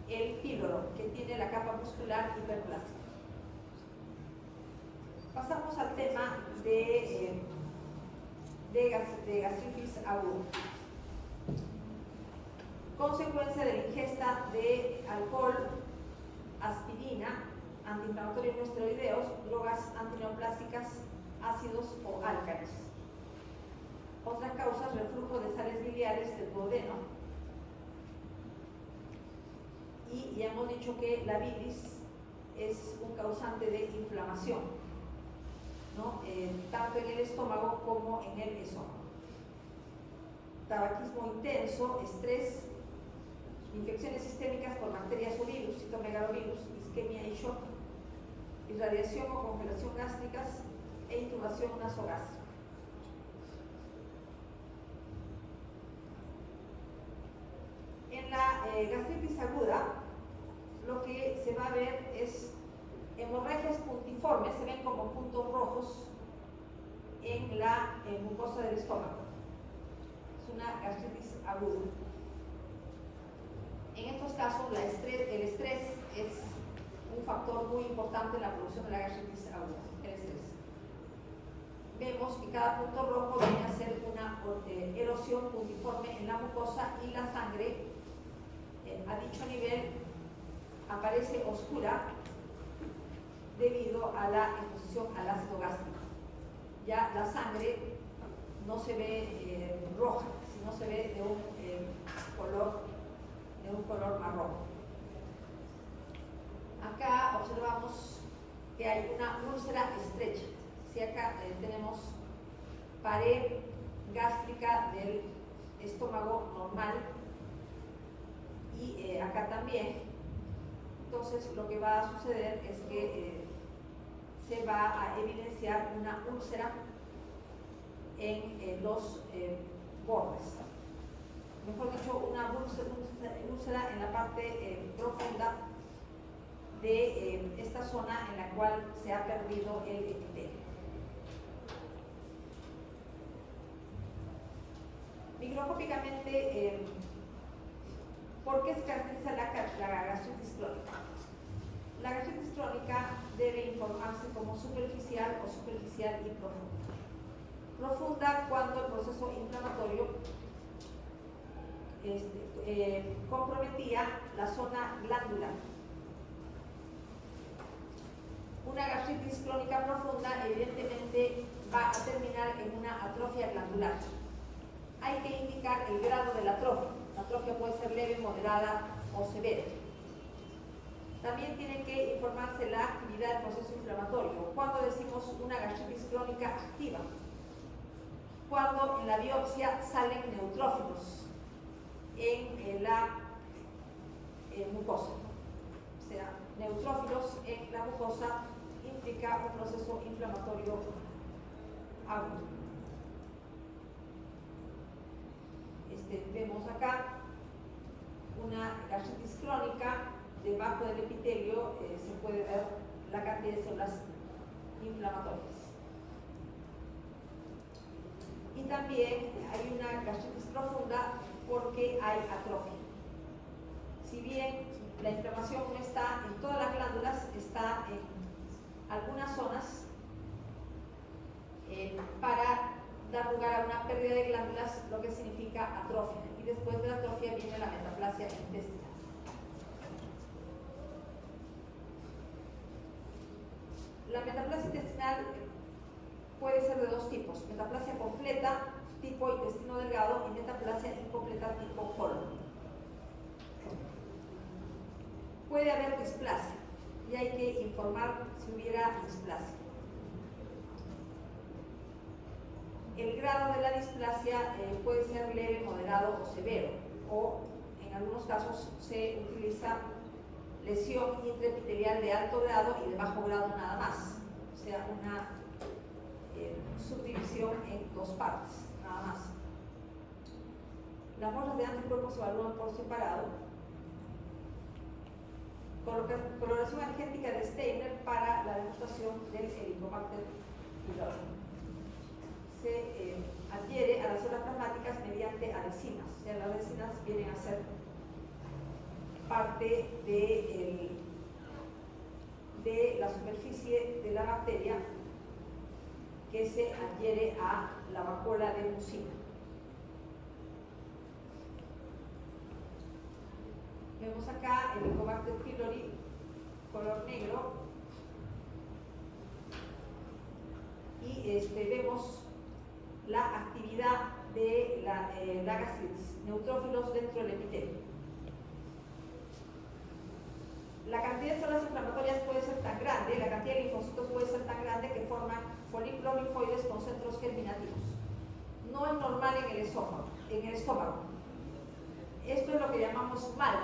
el píloro, que tiene la capa muscular hiperplástica. Pasamos al tema de gastritis aguda. Consecuencia de la ingesta de alcohol, aspirina, antiinflamatorios no esteroideos, drogas antineoplásicas, ácidos o álcalis. Otras causas: reflujo de sales biliares del duodeno. Y ya hemos dicho que la bilis es un causante de inflamación, ¿no? Tanto en el estómago como en el esófago. Tabaquismo intenso, estrés, infecciones sistémicas por bacterias o virus, citomegalovirus, isquemia y shock, irradiación o congelación gástricas e intubación nasogástrica. En la gastritis aguda, lo que se va a ver es hemorragias puntiformes, se ven como puntos rojos en la mucosa del estómago. Es una gastritis aguda. En estos casos, el estrés es un factor muy importante en la producción de la gastritis aguda, el estrés. Vemos que cada punto rojo viene a ser una erosión puntiforme en la mucosa y la sangre a dicho nivel aparece oscura debido a la exposición al ácido gástrico. Ya la sangre no se ve roja, sino se ve de un color marrón. Acá observamos que hay una úlcera estrecha. Si acá tenemos pared gástrica del estómago normal y acá también, entonces lo que va a suceder es que se va a evidenciar una úlcera en los bordes. Mejor dicho, una úlcera en la parte profunda de esta zona en la cual se ha perdido el epitelio. Microscópicamente, ¿por qué se caracteriza la gastritis crónica? La gastritis crónica debe informarse como superficial o superficial y profunda. Profunda cuando el proceso inflamatorio comprometía la zona glandular. Una gastritis crónica profunda evidentemente va a terminar en una atrofia glandular. Hay que indicar el grado de la atrofia. La atrofia puede ser leve, moderada o severa. También tiene que informarse la actividad del proceso inflamatorio. ¿Cuándo decimos una gastritis crónica activa? Cuando en la biopsia salen neutrófilos en la mucosa. O sea, neutrófilos en la mucosa implica un proceso inflamatorio agudo. Vemos acá una gastritis crónica. Debajo del epitelio se puede ver la cantidad de células inflamatorias. Y también hay una gastritis profunda porque hay atrofia. Si bien la inflamación no está en todas las glándulas, está en algunas zonas para dar lugar a una pérdida de glándulas, lo que significa atrofia. Y después de la atrofia viene la metaplasia intestinal. La metaplasia intestinal puede ser de dos tipos: metaplasia completa, tipo intestino delgado, y metaplasia incompleta, tipo colon. Puede haber displasia y hay que informar si hubiera displasia. El grado de la displasia puede ser leve, moderado o severo, o en algunos casos se utiliza lesión intraepitelial de alto grado y de bajo grado nada más, o sea, una subdivisión en dos partes, nada más. Las muestras de anticuerpos se evalúan por separado. Coloración energética de Steiner para la demostración del Helicobacter pylori. Se adhiere a las células plasmáticas mediante adhesinas, o sea, las adhesinas vienen a ser parte de la superficie de la bacteria que se adhiere a la vacuola de mucina. Vemos acá el Helicobacter pylori color negro y vemos la actividad de la gastritis, neutrófilos dentro del epitelio. La cantidad de células inflamatorias puede ser tan grande, la cantidad de linfocitos puede ser tan grande que forman folículos linfoides con centros germinativos. No es normal en el estómago. Esto es lo que llamamos MALT,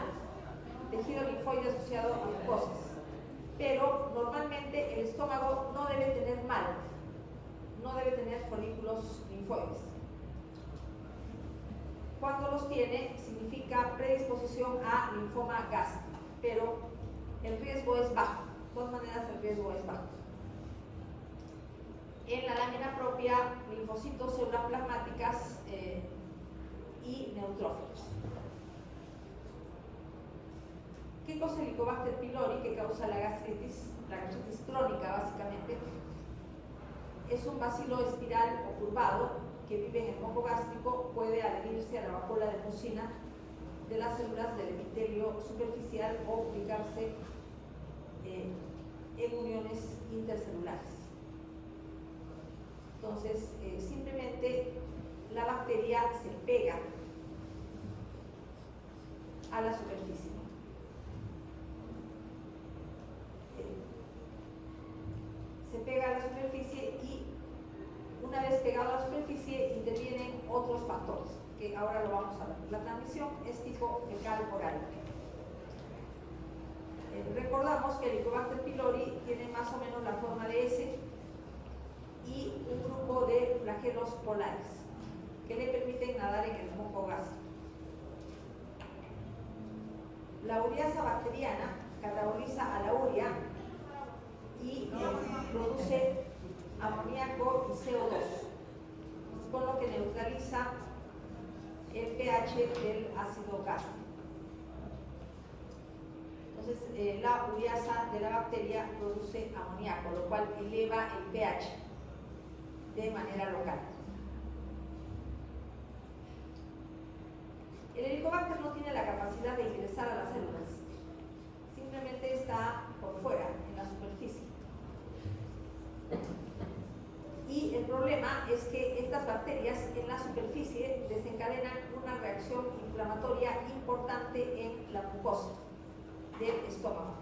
tejido linfoide asociado a mucosas. Pero normalmente el estómago no debe tener MALT, no debe tener folículos linfoides. Cuando los tiene, significa predisposición a linfoma gástrico, pero el riesgo es bajo. De todas maneras, el riesgo es bajo. En la lámina propia, linfocitos, células plasmáticas y neutrófilos. ¿Qué cosa es el Helicobacter pylori que causa la gastritis? La gastritis crónica, básicamente. Es un bacilo espiral o curvado que vive en el moco gástrico, puede adherirse a la vacuola de mucina de las células del epitelio superficial o ubicarse en uniones intercelulares. Entonces, simplemente la bacteria se pega a la superficie. Se pega a la superficie y una vez pegado a la superficie intervienen otros factores, que ahora lo vamos a ver. La transmisión es tipo fecal-oral. Recordamos que el Helicobacter pylori tiene más o menos la forma de S y un grupo de flagelos polares que le permiten nadar en el moco gástrico. La ureasa bacteriana cataboliza a la urea y produce amoníaco y CO2, con lo que neutraliza el pH del ácido gástrico. Entonces, la ureasa de la bacteria produce amoníaco, lo cual eleva el pH de manera local. El Helicobacter no tiene la capacidad de ingresar a las células, simplemente está por fuera, en la superficie. Y el problema es que estas bacterias en la superficie desencadenan una reacción inflamatoria importante en la mucosa del estómago.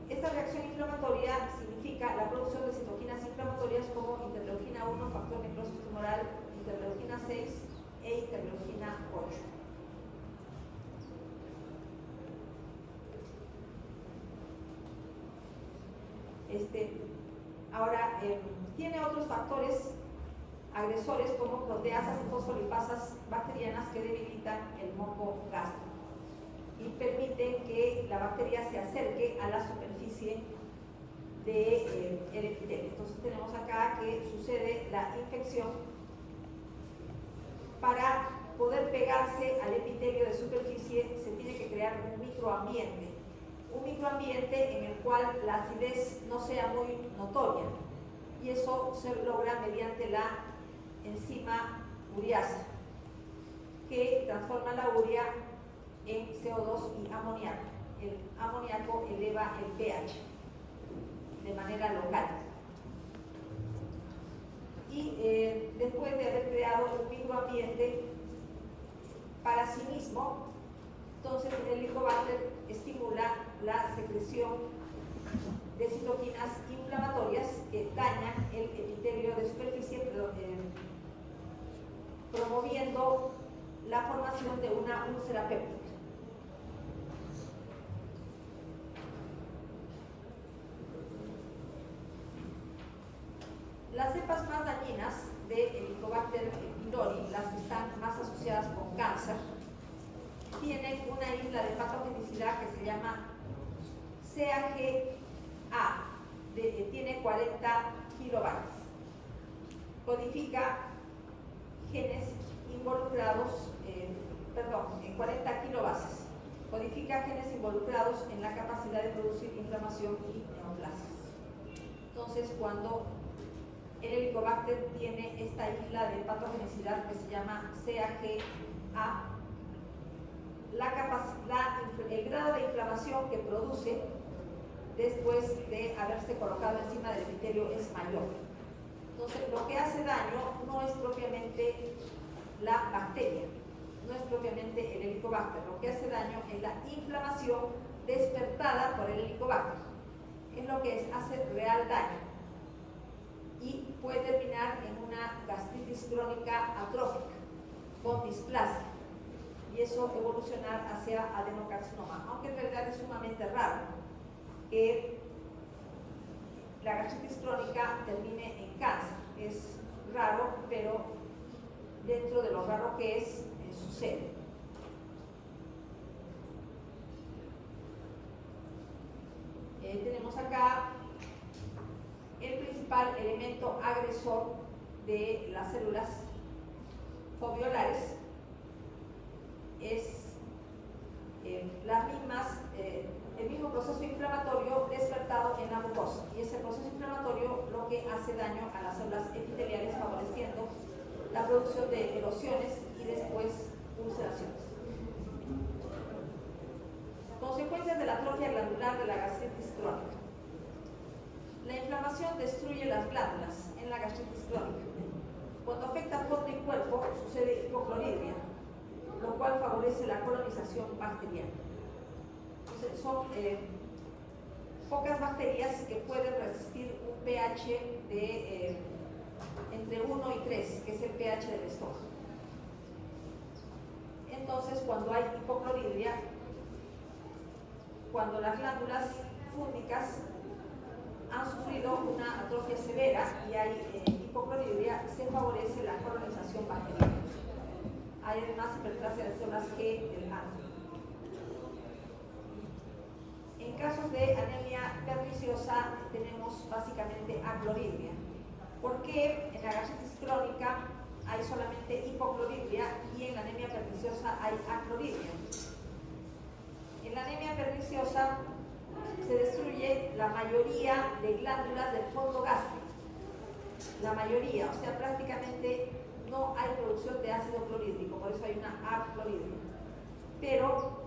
Esta reacción inflamatoria significa la producción de citoquinas inflamatorias como interleuquina 1, factor necrosis tumoral, interleuquina 6 e interleuquina 8. Ahora, tiene otros factores agresores como proteasas y fosfolipasas bacterianas que debilitan el moco gástrico y permiten que la bacteria se acerque a la superficie del epitelio. Entonces tenemos acá que sucede la infección. Para poder pegarse al epitelio de superficie se tiene que crear un microambiente en el cual la acidez no sea muy notoria, y eso se logra mediante la enzima ureasa, que transforma la urea en CO2 y amoníaco. El amoníaco eleva el pH de manera local. Y después de haber creado un microambiente para sí mismo, entonces el Helicobacter estimula la secreción de citoquinas inflamatorias que dañan el epitelio de superficie, promoviendo la formación de una úlcera péptica. Las cepas más dañinas de Helicobacter pylori, las que están más asociadas con cáncer, tienen una isla de patogenicidad que se llama CAG-A, tiene 40 kilobytes. Codifica genes involucrados, 40 kilobases. codifica genes involucrados en la capacidad de producir inflamación y neoplasias. Entonces, cuando el Helicobacter tiene esta isla de patogenicidad que se llama CAG-A, el grado de inflamación que produce después de haberse colocado encima del epitelio es mayor. Entonces, lo que hace daño no es propiamente la bacteria, no es propiamente el Helicobacter. Lo que hace daño es la inflamación despertada por el Helicobacter. Es lo que hace real daño y puede terminar en una gastritis crónica atrófica con displasia, y eso evolucionar hacia adenocarcinoma, aunque en realidad es sumamente raro que la gastritis crónica termine en cáncer. Es raro, pero dentro de lo raro que es, sucede. Tenemos acá el principal elemento agresor de las células foveolares. Es el mismo proceso inflamatorio despertado en la mucosa, y ese proceso inflamatorio lo que hace daño a las células epiteliales, favoreciendo la producción de erosiones y después ulceraciones. Consecuencias de la atrofia glandular de la gastritis crónica. La inflamación destruye las glándulas en la gastritis crónica. Cuando afecta fondo y cuerpo, sucede hipocloridria, lo cual favorece la colonización bacteriana. Entonces, son pocas bacterias que pueden resistir un pH de entre 1 y 3, que es el pH del estómago. Entonces, cuando hay hipocloridria, cuando las glándulas fúngicas han sufrido una atrofia severa y hay hipocloridria, se favorece la colonización bacteriana. Hay además hiperplasia de células G del antro. En casos de anemia perniciosa tenemos básicamente acloridria. ¿Por qué en la gastritis crónica hay solamente hipocloridria y en la anemia perniciosa hay acloridria? En la anemia perniciosa se destruye la mayoría de glándulas del fondo gástrico. La mayoría, o sea, prácticamente no hay producción de ácido clorhídrico, por eso hay una acloridria. Pero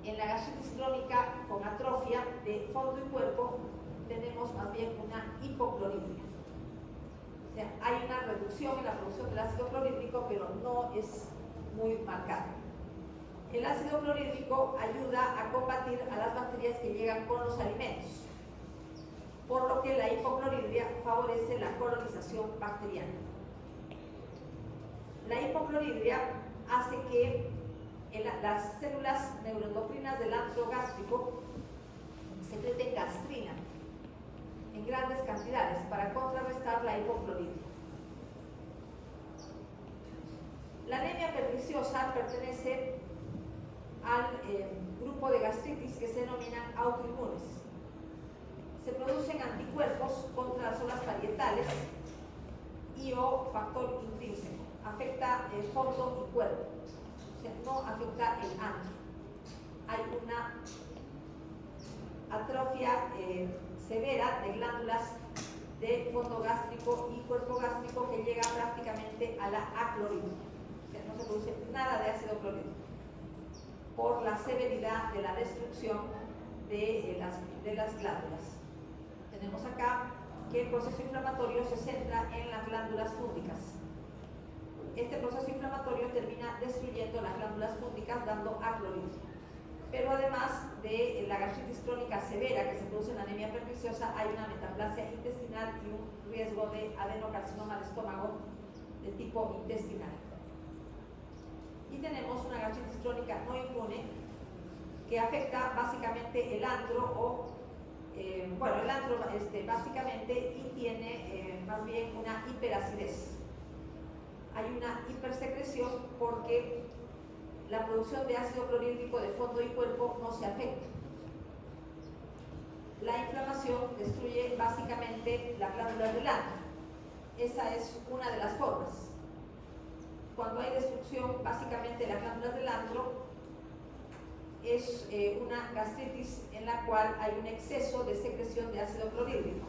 en la gastritis crónica con atrofia de fondo y cuerpo tenemos más bien una hipocloridria. O sea, hay una reducción en la producción del ácido clorhídrico, pero no es muy marcada. El ácido clorhídrico ayuda a combatir a las bacterias que llegan con los alimentos, por lo que la hipocloridria favorece la colonización bacteriana. La hipocloridria hace que las células neuroendocrinas del antro gástrico secreten gastrina en grandes cantidades para contrarrestar la hipocloridria. La anemia perniciosa pertenece al grupo de gastritis que se denominan autoinmunes. Se producen anticuerpos contra las células parietales y o factor intrínseco. Afecta el fondo y cuerpo, o sea, no afecta el antro. Hay una atrofia severa de glándulas de fondo gástrico y cuerpo gástrico que llega prácticamente a la acloridria. O sea, no se produce nada de ácido clorhídrico por la severidad de la destrucción de las glándulas. Tenemos acá que el proceso inflamatorio se centra en las glándulas fúngicas. Este proceso inflamatorio termina destruyendo las glándulas fúngicas, dando acloridria. Pero además de la gastritis crónica severa que se produce en la anemia perniciosa, hay una metaplasia intestinal y un riesgo de adenocarcinoma de estómago de tipo intestinal. Y tenemos una gastritis crónica no inmune que afecta básicamente el antro el antro básicamente, y tiene más bien una hiperacidez. Hay una hipersecreción porque la producción de ácido clorhídrico de fondo y cuerpo no se afecta. La inflamación destruye básicamente las glándulas del antro. Esa es una de las formas. Cuando hay destrucción básicamente de las glándulas del antro, es una gastritis en la cual hay un exceso de secreción de ácido clorhídrico.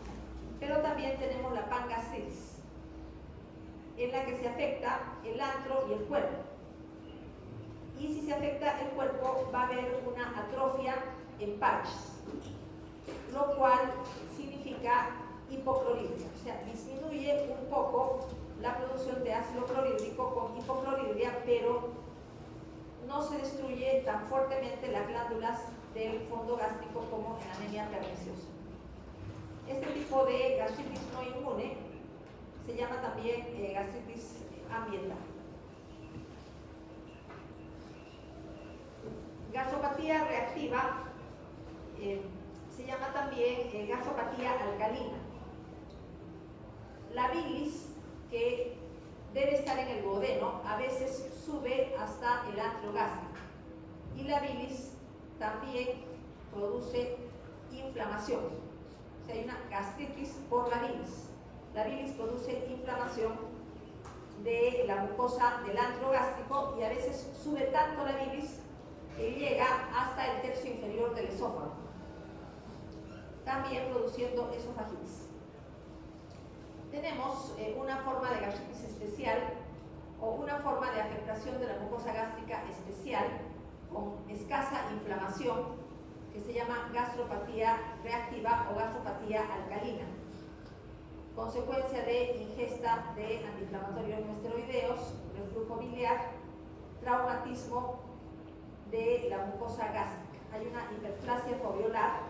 Pero también tenemos la pangastritis, en la que se afecta el antro y el cuerpo. Y si se afecta el cuerpo, va a haber una atrofia en parches, lo cual significa hipocloridria, o sea, disminuye un poco la producción de ácido clorhídrico con hipocloridria, pero no se destruye tan fuertemente las glándulas del fondo gástrico como en la anemia perniciosa. Este tipo de gastritis no inmune se llama también gastritis ambiental. Gastropatía reactiva se llama también gastropatía alcalina. La bilis, que debe estar en el duodeno, a veces sube hasta el antro gástrico. Y la bilis también produce inflamación. O sea, hay una gastritis por la bilis. La bilis produce inflamación de la mucosa del antro gástrico y a veces sube tanto la bilis que llega hasta el tercio inferior del esófago, también produciendo esofagitis. Tenemos una forma de gastritis especial o una forma de afectación de la mucosa gástrica especial con escasa inflamación, que se llama gastropatía reactiva o gastropatía alcalina, consecuencia de ingesta de antiinflamatorios no esteroideos, reflujo biliar, traumatismo de la mucosa gástrica. Hay una hiperplasia foveolar,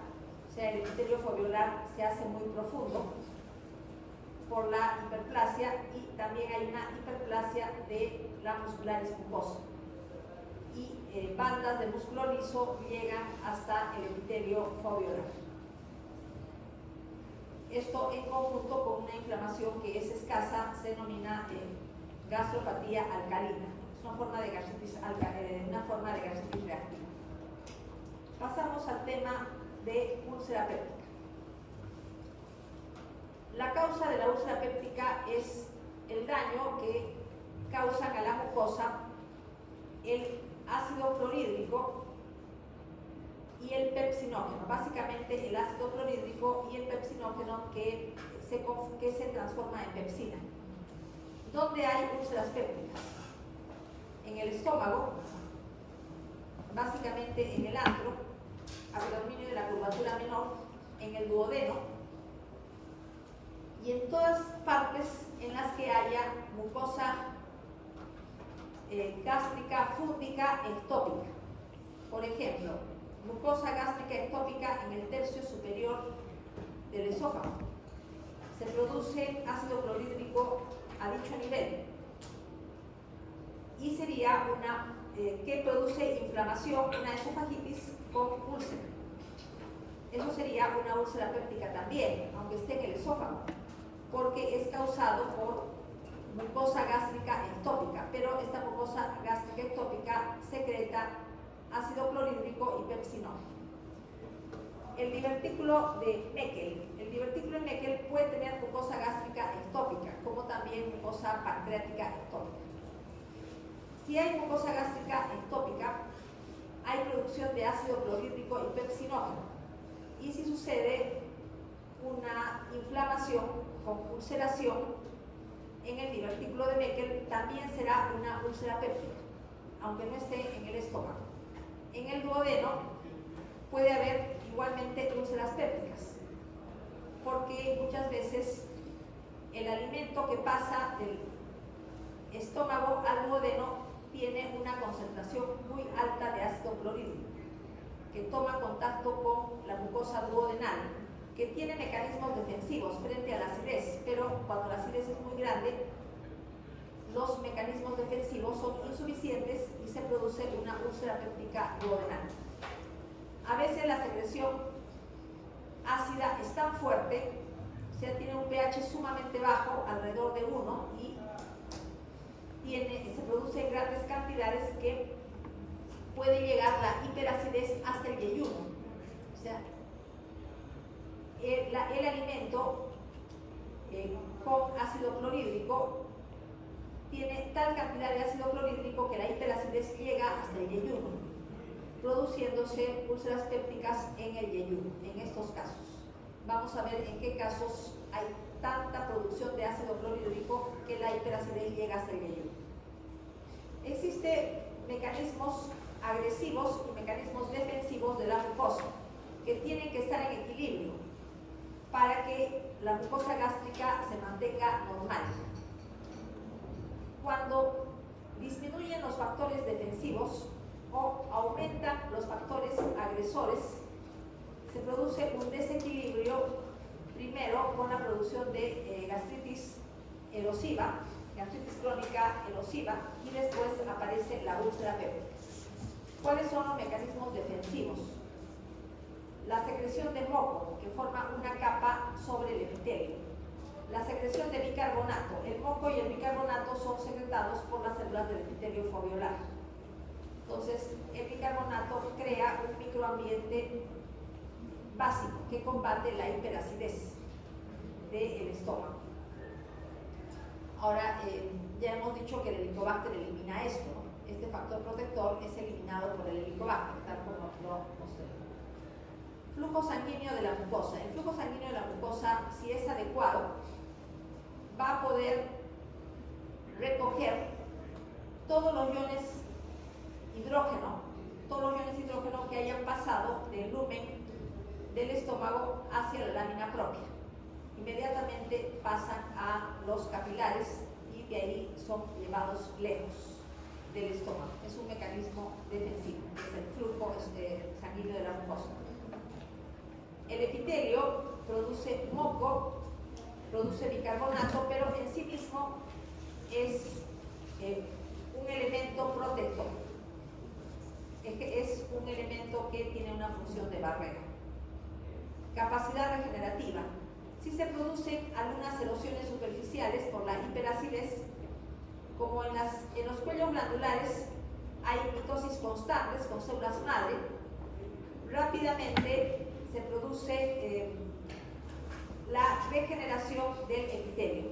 o sea, el epitelio foveolar se hace muy profundo por la hiperplasia, y también hay una hiperplasia de la muscularis mucosa. Y bandas de músculo liso llegan hasta el epitelio foveolar. Esto en conjunto con una inflamación que es escasa se denomina gastropatía alcalina. Es una forma de gastritis reactiva. Pasamos al tema de úlcera péptica. La causa de la úlcera péptica es el daño que causan a la mucosa el ácido clorhídrico y el pepsinógeno, básicamente el ácido clorhídrico y el pepsinógeno que se transforma en pepsina. ¿Dónde hay úlceras pépticas? En el estómago, básicamente en el antro, abdominio de la curvatura menor, en el duodeno y en todas partes en las que haya mucosa gástrica fúngica ectópica. Por ejemplo, mucosa gástrica ectópica en el tercio superior del esófago. Se produce ácido clorhídrico a dicho nivel y sería una que produce inflamación, una esofagitis con úlcera. Eso sería una úlcera péptica también, aunque esté en el esófago, porque es causado por mucosa gástrica ectópica, pero esta mucosa gástrica ectópica secreta ácido clorhídrico y pepsinógeno. El divertículo de Meckel. El divertículo de Meckel puede tener mucosa gástrica ectópica, como también mucosa pancreática ectópica. Si hay mucosa gástrica ectópica, hay producción de ácido clorhídrico y pepsinógeno. Y si sucede una inflamación con ulceración en el divertículo de Meckel, también será una úlcera péptica, aunque no esté en el estómago. En el duodeno puede haber igualmente úlceras pépticas, porque muchas veces el alimento que pasa del estómago al duodeno tiene una concentración muy alta de ácido clorhídrico, que toma contacto con la mucosa duodenal, que tiene mecanismos defensivos frente a la acidez, pero cuando la acidez es muy grande, los mecanismos defensivos son insuficientes y se produce una úlcera péptica duodenal. A veces la secreción ácida es tan fuerte, o sea, tiene un pH sumamente bajo, alrededor de 1, y se produce en grandes cantidades que puede llegar la hiperacidez hasta el yeyuno. O sea, el alimento con ácido clorhídrico tiene tal cantidad de ácido clorhídrico que la hiperacidez llega hasta el yeyuno. produciéndose úlceras pépticas en el yeyuno, en estos casos. Vamos a ver en qué casos hay tanta producción de ácido clorhídrico que la hiperacidez llega hasta el yeyuno. Existen mecanismos agresivos y mecanismos defensivos de la mucosa que tienen que estar en equilibrio para que la mucosa gástrica se mantenga normal. Cuando disminuyen los factores defensivos o aumentan los factores agresores, se produce un desequilibrio primero con la producción de gastritis erosiva, gastritis crónica erosiva, y después aparece la úlcera péptica. ¿Cuáles son los mecanismos defensivos? La secreción de moco, que forma una capa sobre el epitelio. La secreción de bicarbonato. El moco y el bicarbonato son secretados por las células del epitelio foveolar. Entonces, el bicarbonato crea un microambiente básico que combate la hiperacidez del estómago. Ahora, ya hemos dicho que el Helicobacter elimina esto, ¿no? Este factor protector es eliminado por el Helicobacter, tal como lo mostré. Flujo sanguíneo de la mucosa. El flujo sanguíneo de la mucosa, si es adecuado, va a poder recoger todos los iones hidrógeno, que hayan pasado del lumen del estómago hacia la lámina propia. Inmediatamente pasan a los capilares y de ahí son llevados lejos del estómago. Es un mecanismo defensivo, es el flujo sanguíneo de la mucosa. El epitelio produce moco, produce bicarbonato, pero en sí mismo es un elemento protector. Es un elemento que tiene una función de barrera. Capacidad regenerativa. Si se producen algunas erosiones superficiales por la hiperacidez, como en los cuellos glandulares hay mitosis constantes con células madre, rápidamente se produce la regeneración del epitelio.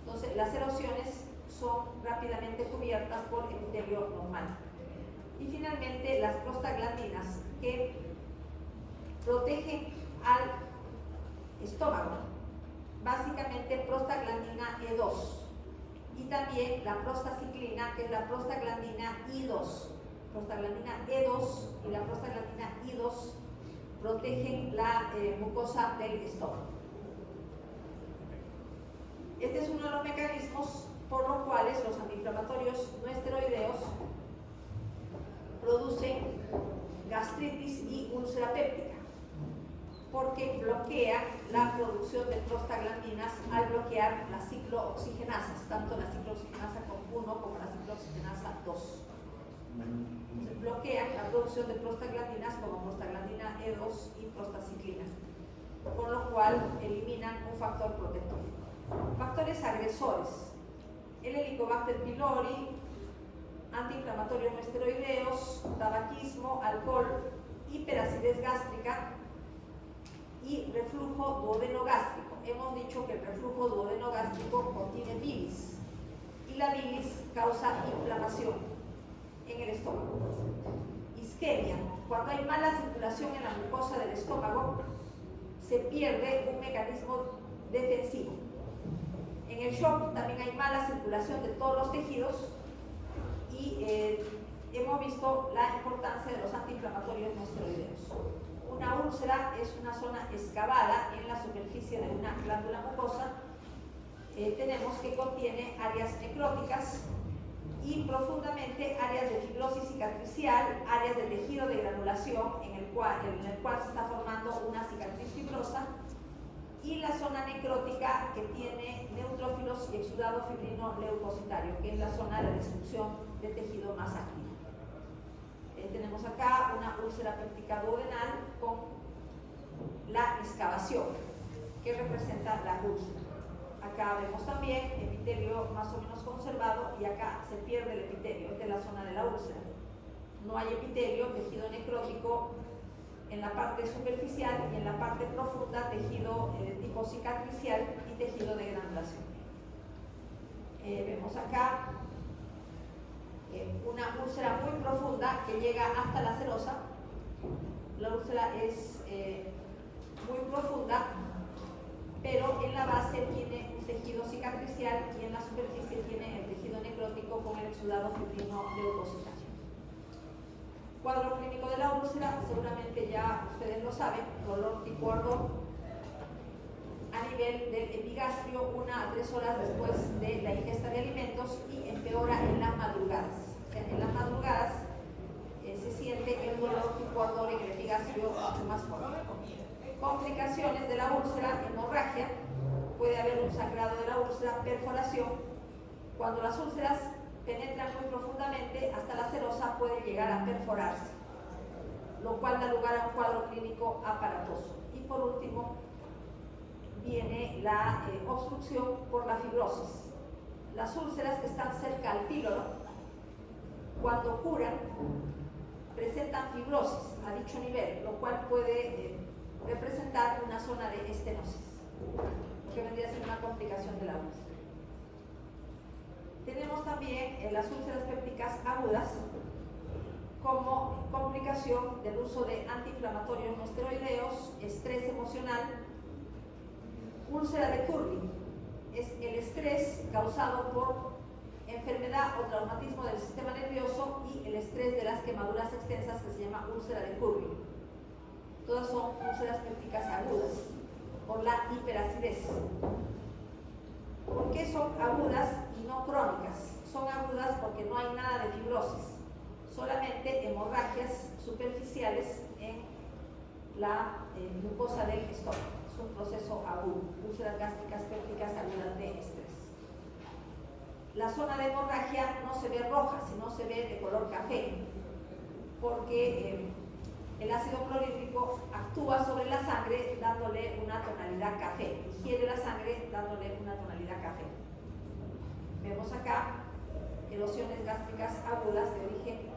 Entonces, las erosiones son rápidamente cubiertas por epitelio normal. Y finalmente, las prostaglandinas, que protegen al estómago, básicamente prostaglandina E2 y también la prostaciclina, que es la prostaglandina I2. Prostaglandina E2 y la prostaglandina I2 protegen la mucosa del estómago. Este es uno de los mecanismos por los cuales los antiinflamatorios no esteroideos producen gastritis y úlcera péptica, porque bloquean la producción de prostaglandinas al bloquear las ciclooxigenasas, tanto la ciclooxigenasa 1 como la ciclooxigenasa 2. Entonces, bloquean la producción de prostaglandinas como prostaglandina E2 y prostaciclina, por lo cual eliminan un factor protector. Factores agresores: el Helicobacter pylori, antiinflamatorios no esteroideos, tabaquismo, alcohol, hiperacidez gástrica y reflujo duodenogástrico. Hemos dicho que el reflujo duodenogástrico contiene bilis y la bilis causa inflamación en el estómago. Isquemia: cuando hay mala circulación en la mucosa del estómago, se pierde un mecanismo defensivo. En el shock también hay mala circulación de todos los tejidos y hemos visto la importancia de los antiinflamatorios no esteroideos. Una úlcera es una zona excavada en la superficie de una glándula mucosa. Tenemos que contiene áreas necróticas y profundamente áreas de fibrosis cicatricial, áreas de tejido de granulación en el cual se está formando una cicatriz fibrosa, y la zona necrótica que tiene neutrófilos y exudado fibrino leucocitario, que es la zona de destrucción de tejido más activo. Tenemos acá una úlcera péptica duodenal con la excavación, que representa la úlcera. Acá vemos también epitelio más o menos conservado y acá se pierde el epitelio. Esta es la zona de la úlcera. No hay epitelio, tejido necrótico en la parte superficial, y en la parte profunda tejido tipo cicatricial y tejido de granulación. Vemos acá una úlcera muy profunda que llega hasta la serosa. La úlcera es muy profunda, pero en la base tiene un tejido cicatricial y en la superficie tiene el tejido necrótico con el exudado fibrino leucocitario. Cuadro clínico de la úlcera, seguramente ya ustedes lo saben: dolor tipo ardor a nivel del epigastrio 1 a 3 horas después de la ingesta de alimentos y empeora en las madrugadas. O sea, en las madrugadas se siente el dolor tipo ardor en el epigastrio mucho más fuerte. Complicaciones de la úlcera: hemorragia, puede haber un sangrado de la úlcera, perforación. Cuando las úlceras penetran muy profundamente hasta la serosa puede llegar a perforarse, lo cual da lugar a un cuadro clínico aparatoso. Y por último viene la obstrucción por la fibrosis. Las úlceras que están cerca al píloro, cuando curan, presentan fibrosis a dicho nivel, lo cual puede representar una zona de estenosis, que vendría a ser una complicación de la úlcera. Tenemos también las úlceras pépticas agudas como complicación del uso de antiinflamatorios no esteroideos, estrés emocional. Úlcera de Curry es el estrés causado por enfermedad o traumatismo del sistema nervioso y el estrés de las quemaduras extensas, que se llama úlcera de Curry. Todas son úlceras pépticas agudas por la hiperacidez. ¿Por qué son agudas y no crónicas? Son agudas porque no hay nada de fibrosis, solamente hemorragias superficiales en la mucosa del estómago. Es un proceso agudo, úlceras gástricas pépticas agudas de estrés. La zona de hemorragia no se ve roja, sino se ve de color café, porque el ácido clorhídrico actúa sobre la sangre dándole una tonalidad café, digiere la sangre dándole una tonalidad café. Vemos acá erosiones gástricas agudas de origen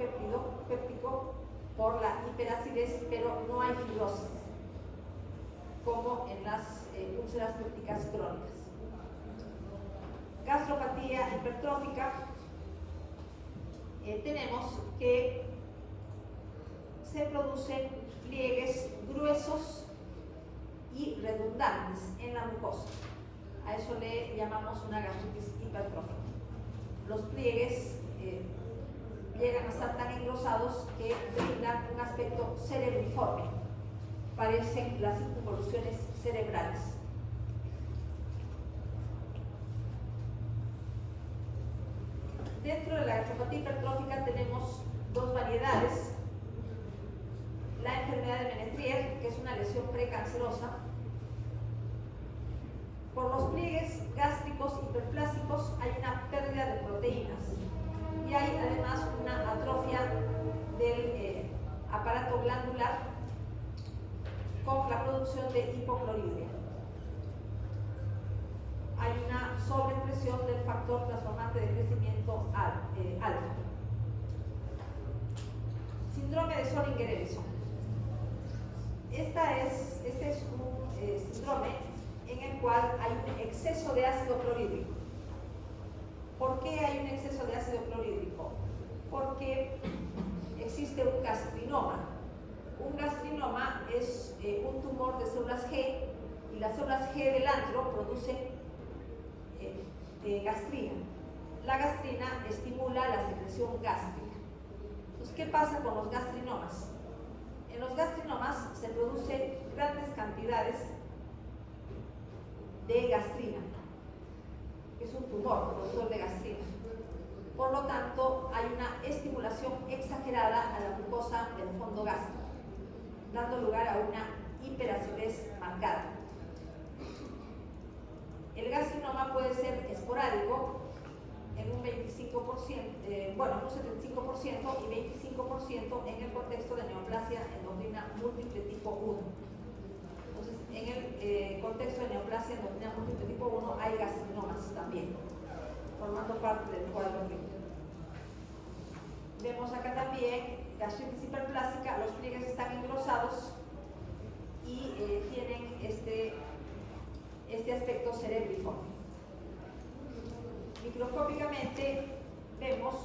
péptico por la hiperacidez, pero no hay fibrosis, como en las úlceras pépticas crónicas. Gastropatía hipertrófica, tenemos que se producen pliegues gruesos y redundantes en la mucosa. A eso le llamamos una gastritis hipertrófica. Los pliegues llegan a estar tan engrosados que brindan un aspecto cerebriforme. Parecen las involuciones cerebrales. Dentro de la gastropatía hipertrófica tenemos dos variedades. La enfermedad de Menetrier, que es una lesión precancerosa. Por los pliegues gástricos hiperplásticos hay una pérdida de proteínas y hay además una atrofia del aparato glandular con la producción de hipocloridria. Hay una sobreexpresión del factor transformante de crecimiento alfa. Síndrome de Zollinger-Ellison. Este es un síndrome en el cual hay un exceso de ácido clorhídrico. ¿Por qué hay un exceso de ácido clorhídrico? Porque existe un gastrinoma. Un gastrinoma es un tumor de células G y las células G del antro producen gastrina. La gastrina estimula la secreción gástrica. Entonces, ¿qué pasa con los gastrinomas? En los gastrinomas se producen grandes cantidades de gastrina, que es un tumor productor de gastrina. Por lo tanto, hay una estimulación exagerada a la mucosa del fondo gástrico, dando lugar a una hiperacidez marcada. El gastrinoma puede ser esporádico en un 25%, en un 75% y 25% en el contexto de neoplasia endocrina múltiple tipo 1. Entonces, en el contexto de neoplasia endocrina múltiple tipo 1 hay gastrinomas también, formando parte del cuadro clínico. Vemos acá también gastritis hiperplástica, los pliegues están engrosados y tienen este aspecto cerebriforme. Microscópicamente vemos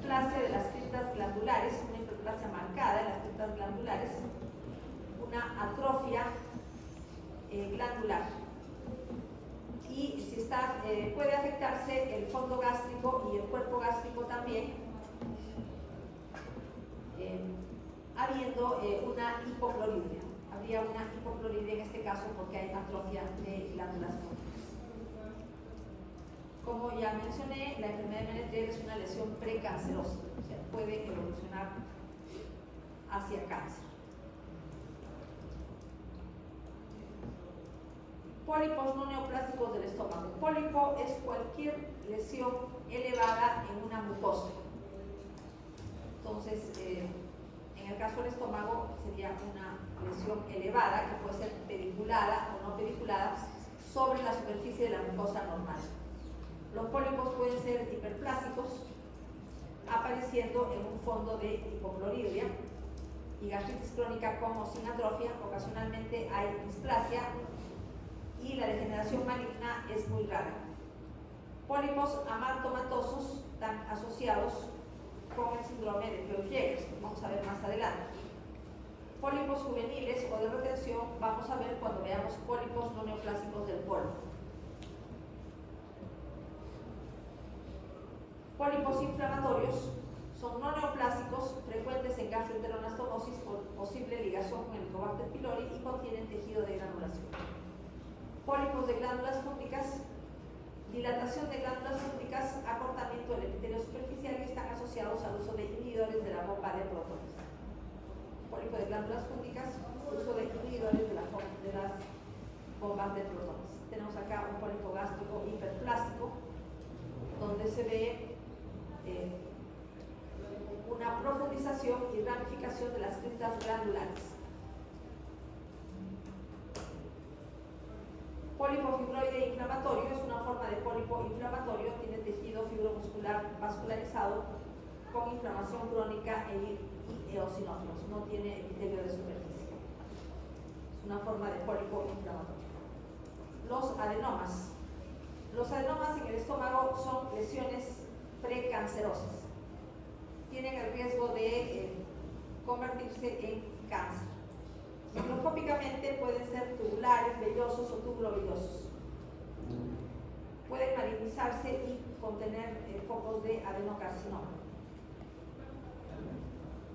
hiperplasia de las criptas glandulares, una hiperplasia marcada en las criptas glandulares, una atrofia glandular. Y si está, puede afectarse el fondo gástrico y el cuerpo gástrico también, habiendo una hipocloridria. Habría una hipocloridria en este caso porque hay atrofia de glándulas fólicas. Como ya mencioné, la enfermedad de Menetrier es una lesión precancerosa, o sea, puede evolucionar hacia cáncer. Pólipos no neoplásicos del estómago. Pólipo es cualquier lesión elevada en una mucosa. Entonces, en el caso del estómago sería una lesión elevada que puede ser pediculada o no pediculada sobre la superficie de la mucosa normal. Los pólipos pueden ser hiperplásicos, apareciendo en un fondo de hipocloridria y gastritis crónica con o sin atrofia. Ocasionalmente hay displasia y la degeneración maligna es muy rara. Pólipos amartomatosos están asociados con el síndrome de Creutzfeldt, vamos a ver más adelante. Pólipos juveniles o de retención vamos a ver cuando veamos pólipos no neoplásicos del polvo. Pólipos inflamatorios son no neoplásicos, frecuentes en gastroenteroanastomosis por posible ligación con el Helicobacter pylori y contienen tejido de granulación. Pólipos de glándulas fúngicas, dilatación de glándulas fúngicas, acortamiento del epitelio superficial y están asociados al uso de inhibidores de la bomba de protones. Pólipo de glándulas fúngicas, uso de inhibidores de las bombas de protones. Tenemos acá un pólipo gástrico hiperplástico, donde se ve una profundización y ramificación de las criptas glandulares. Pólipo fibroide inflamatorio es una forma de pólipo inflamatorio, tiene tejido fibromuscular vascularizado con inflamación crónica y eosinófilos, no tiene epitelio de superficie. Es una forma de pólipo inflamatorio. Los adenomas. Los adenomas en el estómago son lesiones precancerosas. Tienen el riesgo de convertirse en cáncer. Microscópicamente pueden ser tubulares, vellosos o tubulovillosos. Pueden malignizarse y contener focos de adenocarcinoma.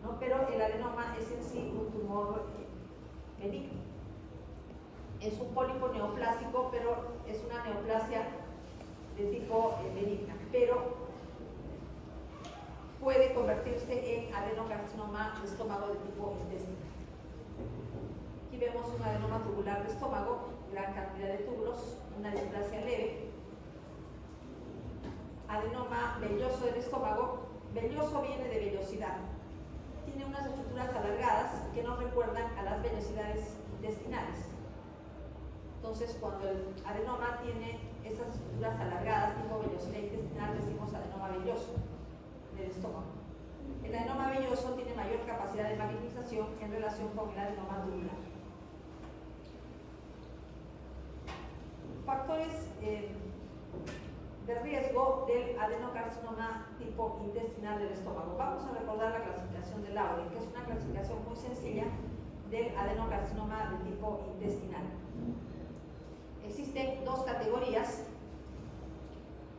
¿No? Pero el adenoma es en sí un tumor benigno. Es un pólipo neoplásico, pero es una neoplasia de tipo benigna. Pero puede convertirse en adenocarcinoma de estómago de tipo intestinal. Aquí vemos un adenoma tubular de estómago, gran cantidad de túbulos, una displasia leve. Adenoma velloso del estómago. Velloso viene de vellosidad. Tiene unas estructuras alargadas que nos recuerdan a las vellosidades intestinales. Entonces, cuando el adenoma tiene esas estructuras alargadas, tipo vellosidad intestinal, decimos adenoma velloso del estómago. El adenoma velloso tiene mayor capacidad de malignización en relación con el adenoma tubular. Factores de riesgo del adenocarcinoma tipo intestinal del estómago. Vamos a recordar la clasificación de Lauren, que es una clasificación muy sencilla del adenocarcinoma de tipo intestinal. Existen dos categorías: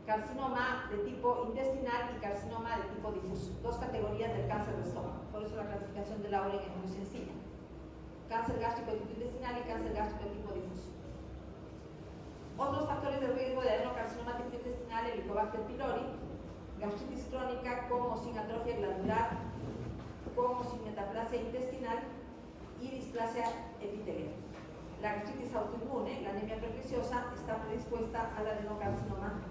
carcinoma de tipo intestinal y carcinoma de tipo difuso. Dos categorías del cáncer de estómago. Por eso la clasificación de Lauren es muy sencilla: cáncer gástrico de tipo intestinal y cáncer gástrico de tipo difuso. Otros factores de riesgo de adenocarcinoma tipo intestinal: Helicobacter pylori, gastritis crónica con o sin atrofia glandular, con o sin metaplasia intestinal y displasia epitelial. La gastritis autoinmune, la anemia perniciosa, está predispuesta al adenocarcinoma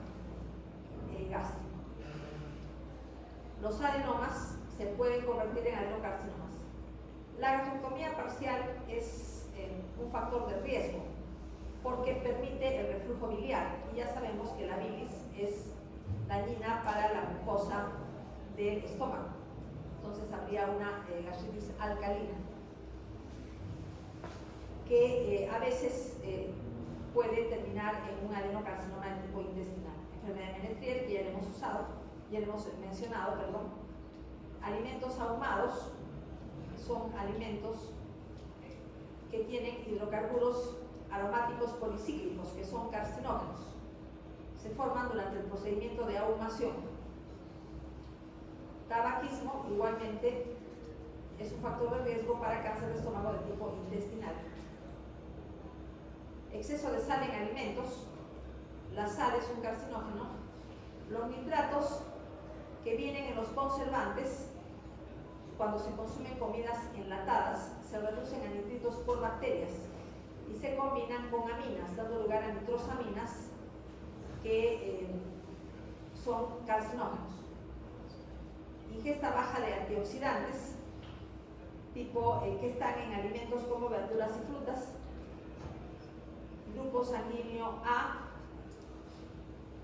gástrico. Los adenomas se pueden convertir en adenocarcinomas. La gastrectomía parcial es un factor de riesgo porque permite el reflujo biliar, y ya sabemos que la bilis es dañina para la mucosa del estómago. Entonces habría una gastritis alcalina que a veces puede terminar en un adenocarcinoma de tipo intestinal. Enfermedad de Menetrier, que ya le hemos mencionado, alimentos ahumados son alimentos que tienen hidrocarburos aromáticos policíclicos, que son carcinógenos. Se forman durante el procedimiento de ahumación. Tabaquismo igualmente es un factor de riesgo para cáncer de estómago de tipo intestinal. Exceso de sal en alimentos. La sal es un carcinógeno. Los nitratos que vienen en los conservantes, cuando se consumen comidas enlatadas, se reducen a nitritos por bacterias y se combinan con aminas, dando lugar a nitrosaminas que son carcinógenos. Ingesta baja de antioxidantes, tipo que están en alimentos como verduras y frutas. Grupo sanguíneo A,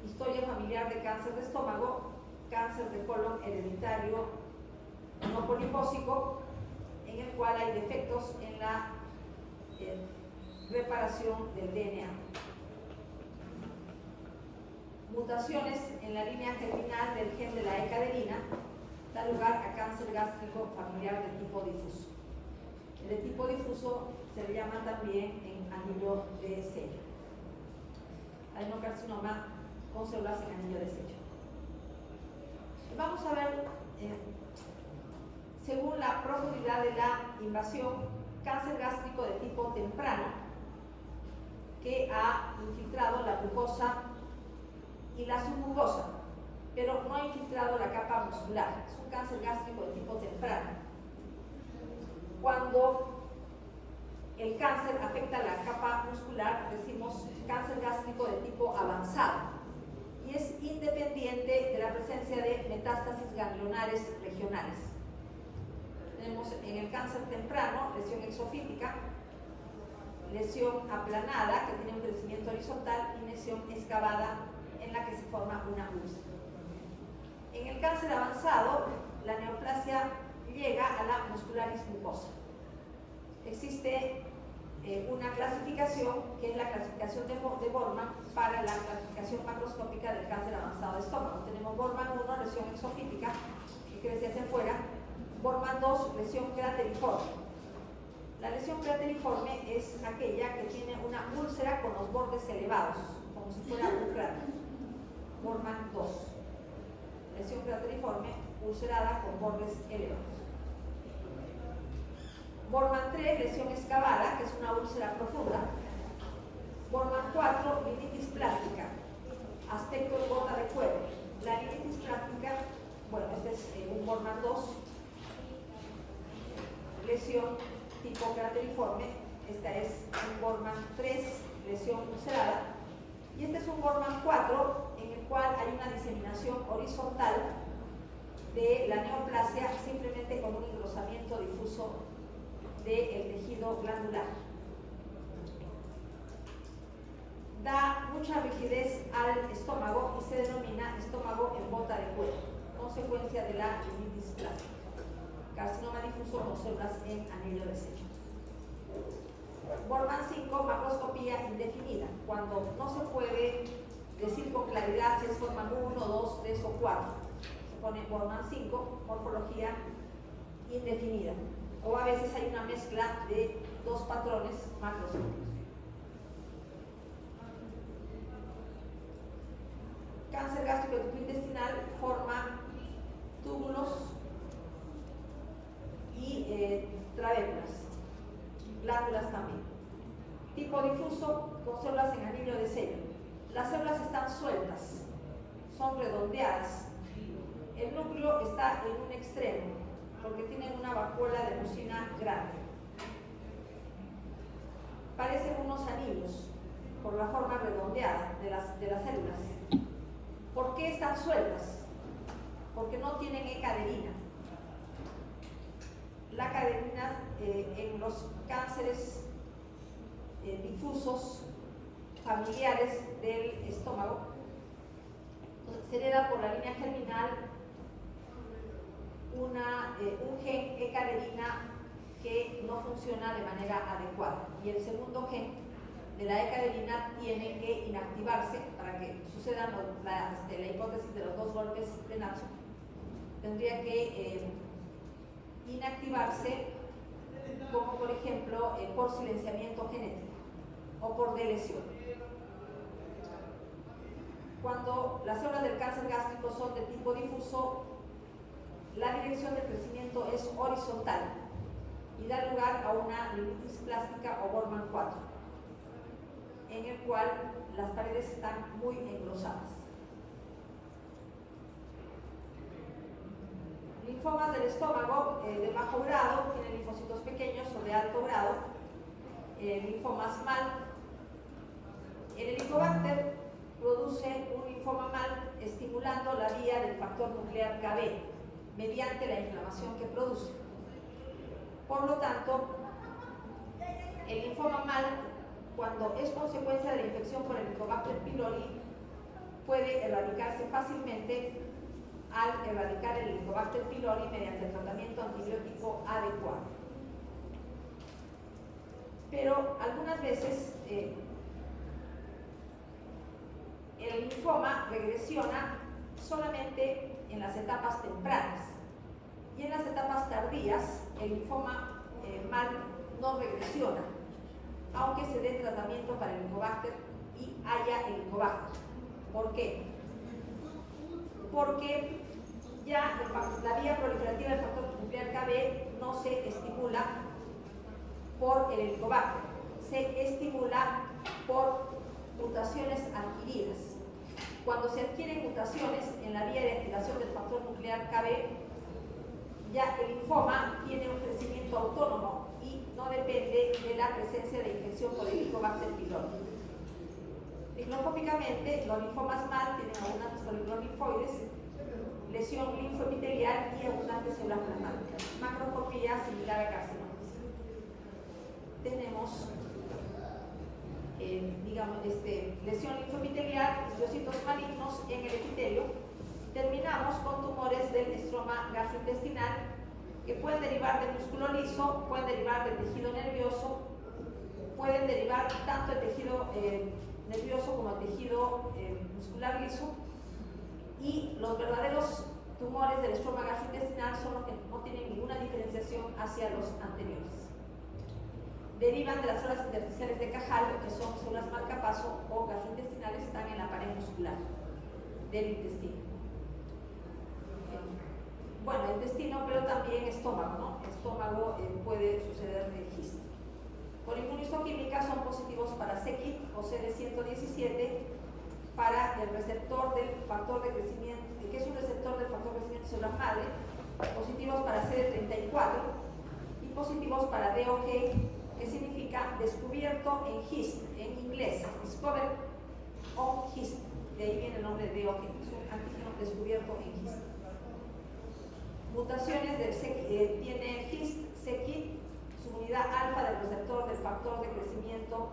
historia familiar de cáncer de estómago, cáncer de colon hereditario no polipósico, en el cual hay defectos en la reparación del DNA. Mutaciones en la línea germinal del gen de la E-caderina da lugar a cáncer gástrico familiar de tipo difuso. El de tipo difuso se le llama también en anillo de sello. Adenocarcinoma con células en anillo de sello. Vamos a ver, según la profundidad de la invasión, cáncer gástrico de tipo temprano que ha infiltrado la mucosa y la submucosa, pero no ha infiltrado la capa muscular. Es un cáncer gástrico de tipo temprano. Cuando el cáncer afecta la capa muscular, decimos cáncer gástrico de tipo avanzado, y es independiente de la presencia de metástasis ganglionares regionales. Tenemos en el cáncer temprano lesión exofítica, lesión aplanada que tiene un crecimiento horizontal y lesión excavada en la que se forma una úlcera. En el cáncer avanzado, la neoplasia llega a la muscularis mucosa. Existe una clasificación que es la clasificación de Borman para la clasificación macroscópica del cáncer avanzado de estómago. Tenemos Borman 1, lesión exofítica, que crece hacia afuera. Borman 2, lesión crateriforme. La lesión crateriforme es aquella que tiene una úlcera con los bordes elevados, como si fuera un cráter. Borman 2. Lesión crateriforme, ulcerada con bordes elevados. Borman 3, lesión excavada, que es una úlcera profunda. Borman 4, linitis plástica, aspecto de gota de cuero. La linitis plástica, bueno, este es un Borman 2, lesión tipo crateriforme. Esta es un Borman 3, lesión ulcerada. Y este es un Borman 4, en el cual hay una diseminación horizontal de la neoplasia, simplemente con un engrosamiento difuso del tejido glandular. Da mucha rigidez al estómago y se denomina estómago en bota de cuero, consecuencia de la linitis plástica. Carcinoma difuso con células en anillo de sello. Borman 5, macroscopía indefinida, cuando no se puede decir con claridad si es Borman 1, 2, 3 o 4. Se pone Borman 5, morfología indefinida. O a veces hay una mezcla de dos patrones macroscópicos. Cáncer gástrico de tipo intestinal forma túbulos y trabéculas, glándulas también. Tipo difuso con células en anillo de sello. Las células están sueltas, son redondeadas. El núcleo está en un extremo, porque tienen una vacuola de mucina grande. Parecen unos anillos por la forma redondeada de las células. ¿Por qué están sueltas? Porque no tienen E-caderina. La caderina en los cánceres difusos familiares del estómago se hereda por la línea germinal un gen E-caderina que no funciona de manera adecuada, y el segundo gen de la E-caderina tiene que inactivarse para que suceda la hipótesis de los dos golpes de Natsu. Tendría que inactivarse, como por ejemplo por silenciamiento genético o por delesión. Cuando las células del cáncer gástrico son de tipo difuso, la dirección de crecimiento es horizontal y da lugar a una limpitis plástica o Bormann 4, en el cual las paredes están muy engrosadas. Linfomas del estómago de bajo grado tienen linfocitos pequeños o de alto grado. Linfomas MAL. El Helicobacter produce un linfoma MAL estimulando la vía del factor nuclear Kb mediante la inflamación que produce. Por lo tanto, el linfoma MAL, cuando es consecuencia de la infección por el Helicobacter pylori, puede erradicarse fácilmente al erradicar el Helicobacter pylori mediante el tratamiento antibiótico adecuado. Pero algunas veces el linfoma regresiona solamente en las etapas tempranas y en las etapas tardías el linfoma MAL no regresiona, aunque se dé tratamiento para el Helicobacter y haya Helicobacter. ¿Por qué? Porque ya la vía proliferativa del factor nuclear Kb no se estimula por el Helicobacter, se estimula por mutaciones adquiridas. Cuando se adquieren mutaciones en la vía de activación del factor nuclear Kb, ya el linfoma tiene un crecimiento autónomo y no depende de la presencia de infección por el Helicobacter pylori. Microscópicamente, los linfomas MAL tienen abundantes folículos lesión linfoepitelial y abundantes células plasmáticas. Macroscopía similar a carcinomas. Tenemos lesión linfoepitelial, histocitos malignos en el epitelio. Terminamos con tumores del estroma gastrointestinal que pueden derivar del músculo liso, pueden derivar del tejido nervioso, pueden derivar tanto el tejido nervioso como el tejido muscular liso, y los verdaderos tumores del estroma gastrointestinal son los que no tienen ninguna diferenciación hacia los anteriores. Derivan de las células intersticiales de Cajal, que son células marcapaso o gastrointestinales, están en la pared muscular del intestino. Bueno, intestino, pero también estómago, ¿no? Estómago puede suceder de GIST. Por inmunistoquímica son positivos para c-KIT o CD117, para el receptor del factor de crecimiento, que es un receptor del factor de crecimiento celular madre, positivos para CD34 y positivos para DOG, que significa descubierto en GIST, en inglés, Discovered on GIST, de ahí viene el nombre de DOG, es un antígeno descubierto en GIST. Mutaciones del tiene GIST, c-KIT, su unidad alfa del receptor del factor de crecimiento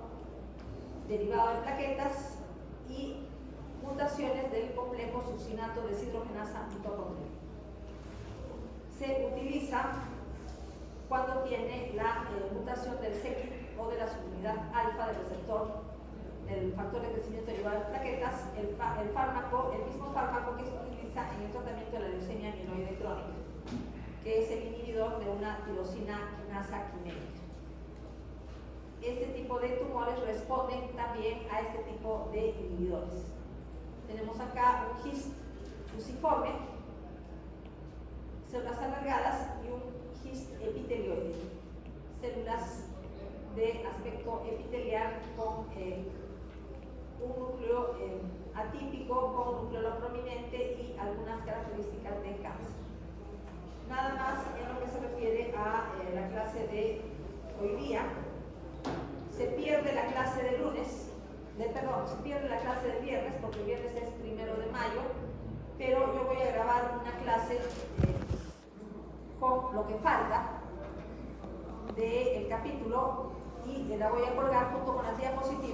derivado de plaquetas, y mutaciones del complejo succinato deshidrogenasa mitocondrial. Se utiliza cuando tiene la mutación del c-KIT o de la subunidad alfa del receptor del factor de crecimiento derivado de plaquetas, el fármaco, el mismo fármaco que se utiliza en el tratamiento de la leucemia mieloide crónica, que es el inhibidor de una tirosina quinasa quimérica. Este tipo de tumores responden también a este tipo de inhibidores. Tenemos acá un GIST fusiforme, células alargadas, y un GIST epitelioide, células de aspecto epitelial con un núcleo atípico, con un núcleo prominente y algunas características de cáncer. Nada más en lo que se refiere a la clase de hoy día. Se pierde la clase de lunes, se pierde la clase de viernes, porque el viernes es 1 de mayo, pero yo voy a grabar una clase con lo que falta del capítulo y la voy a colgar junto con las diapositivas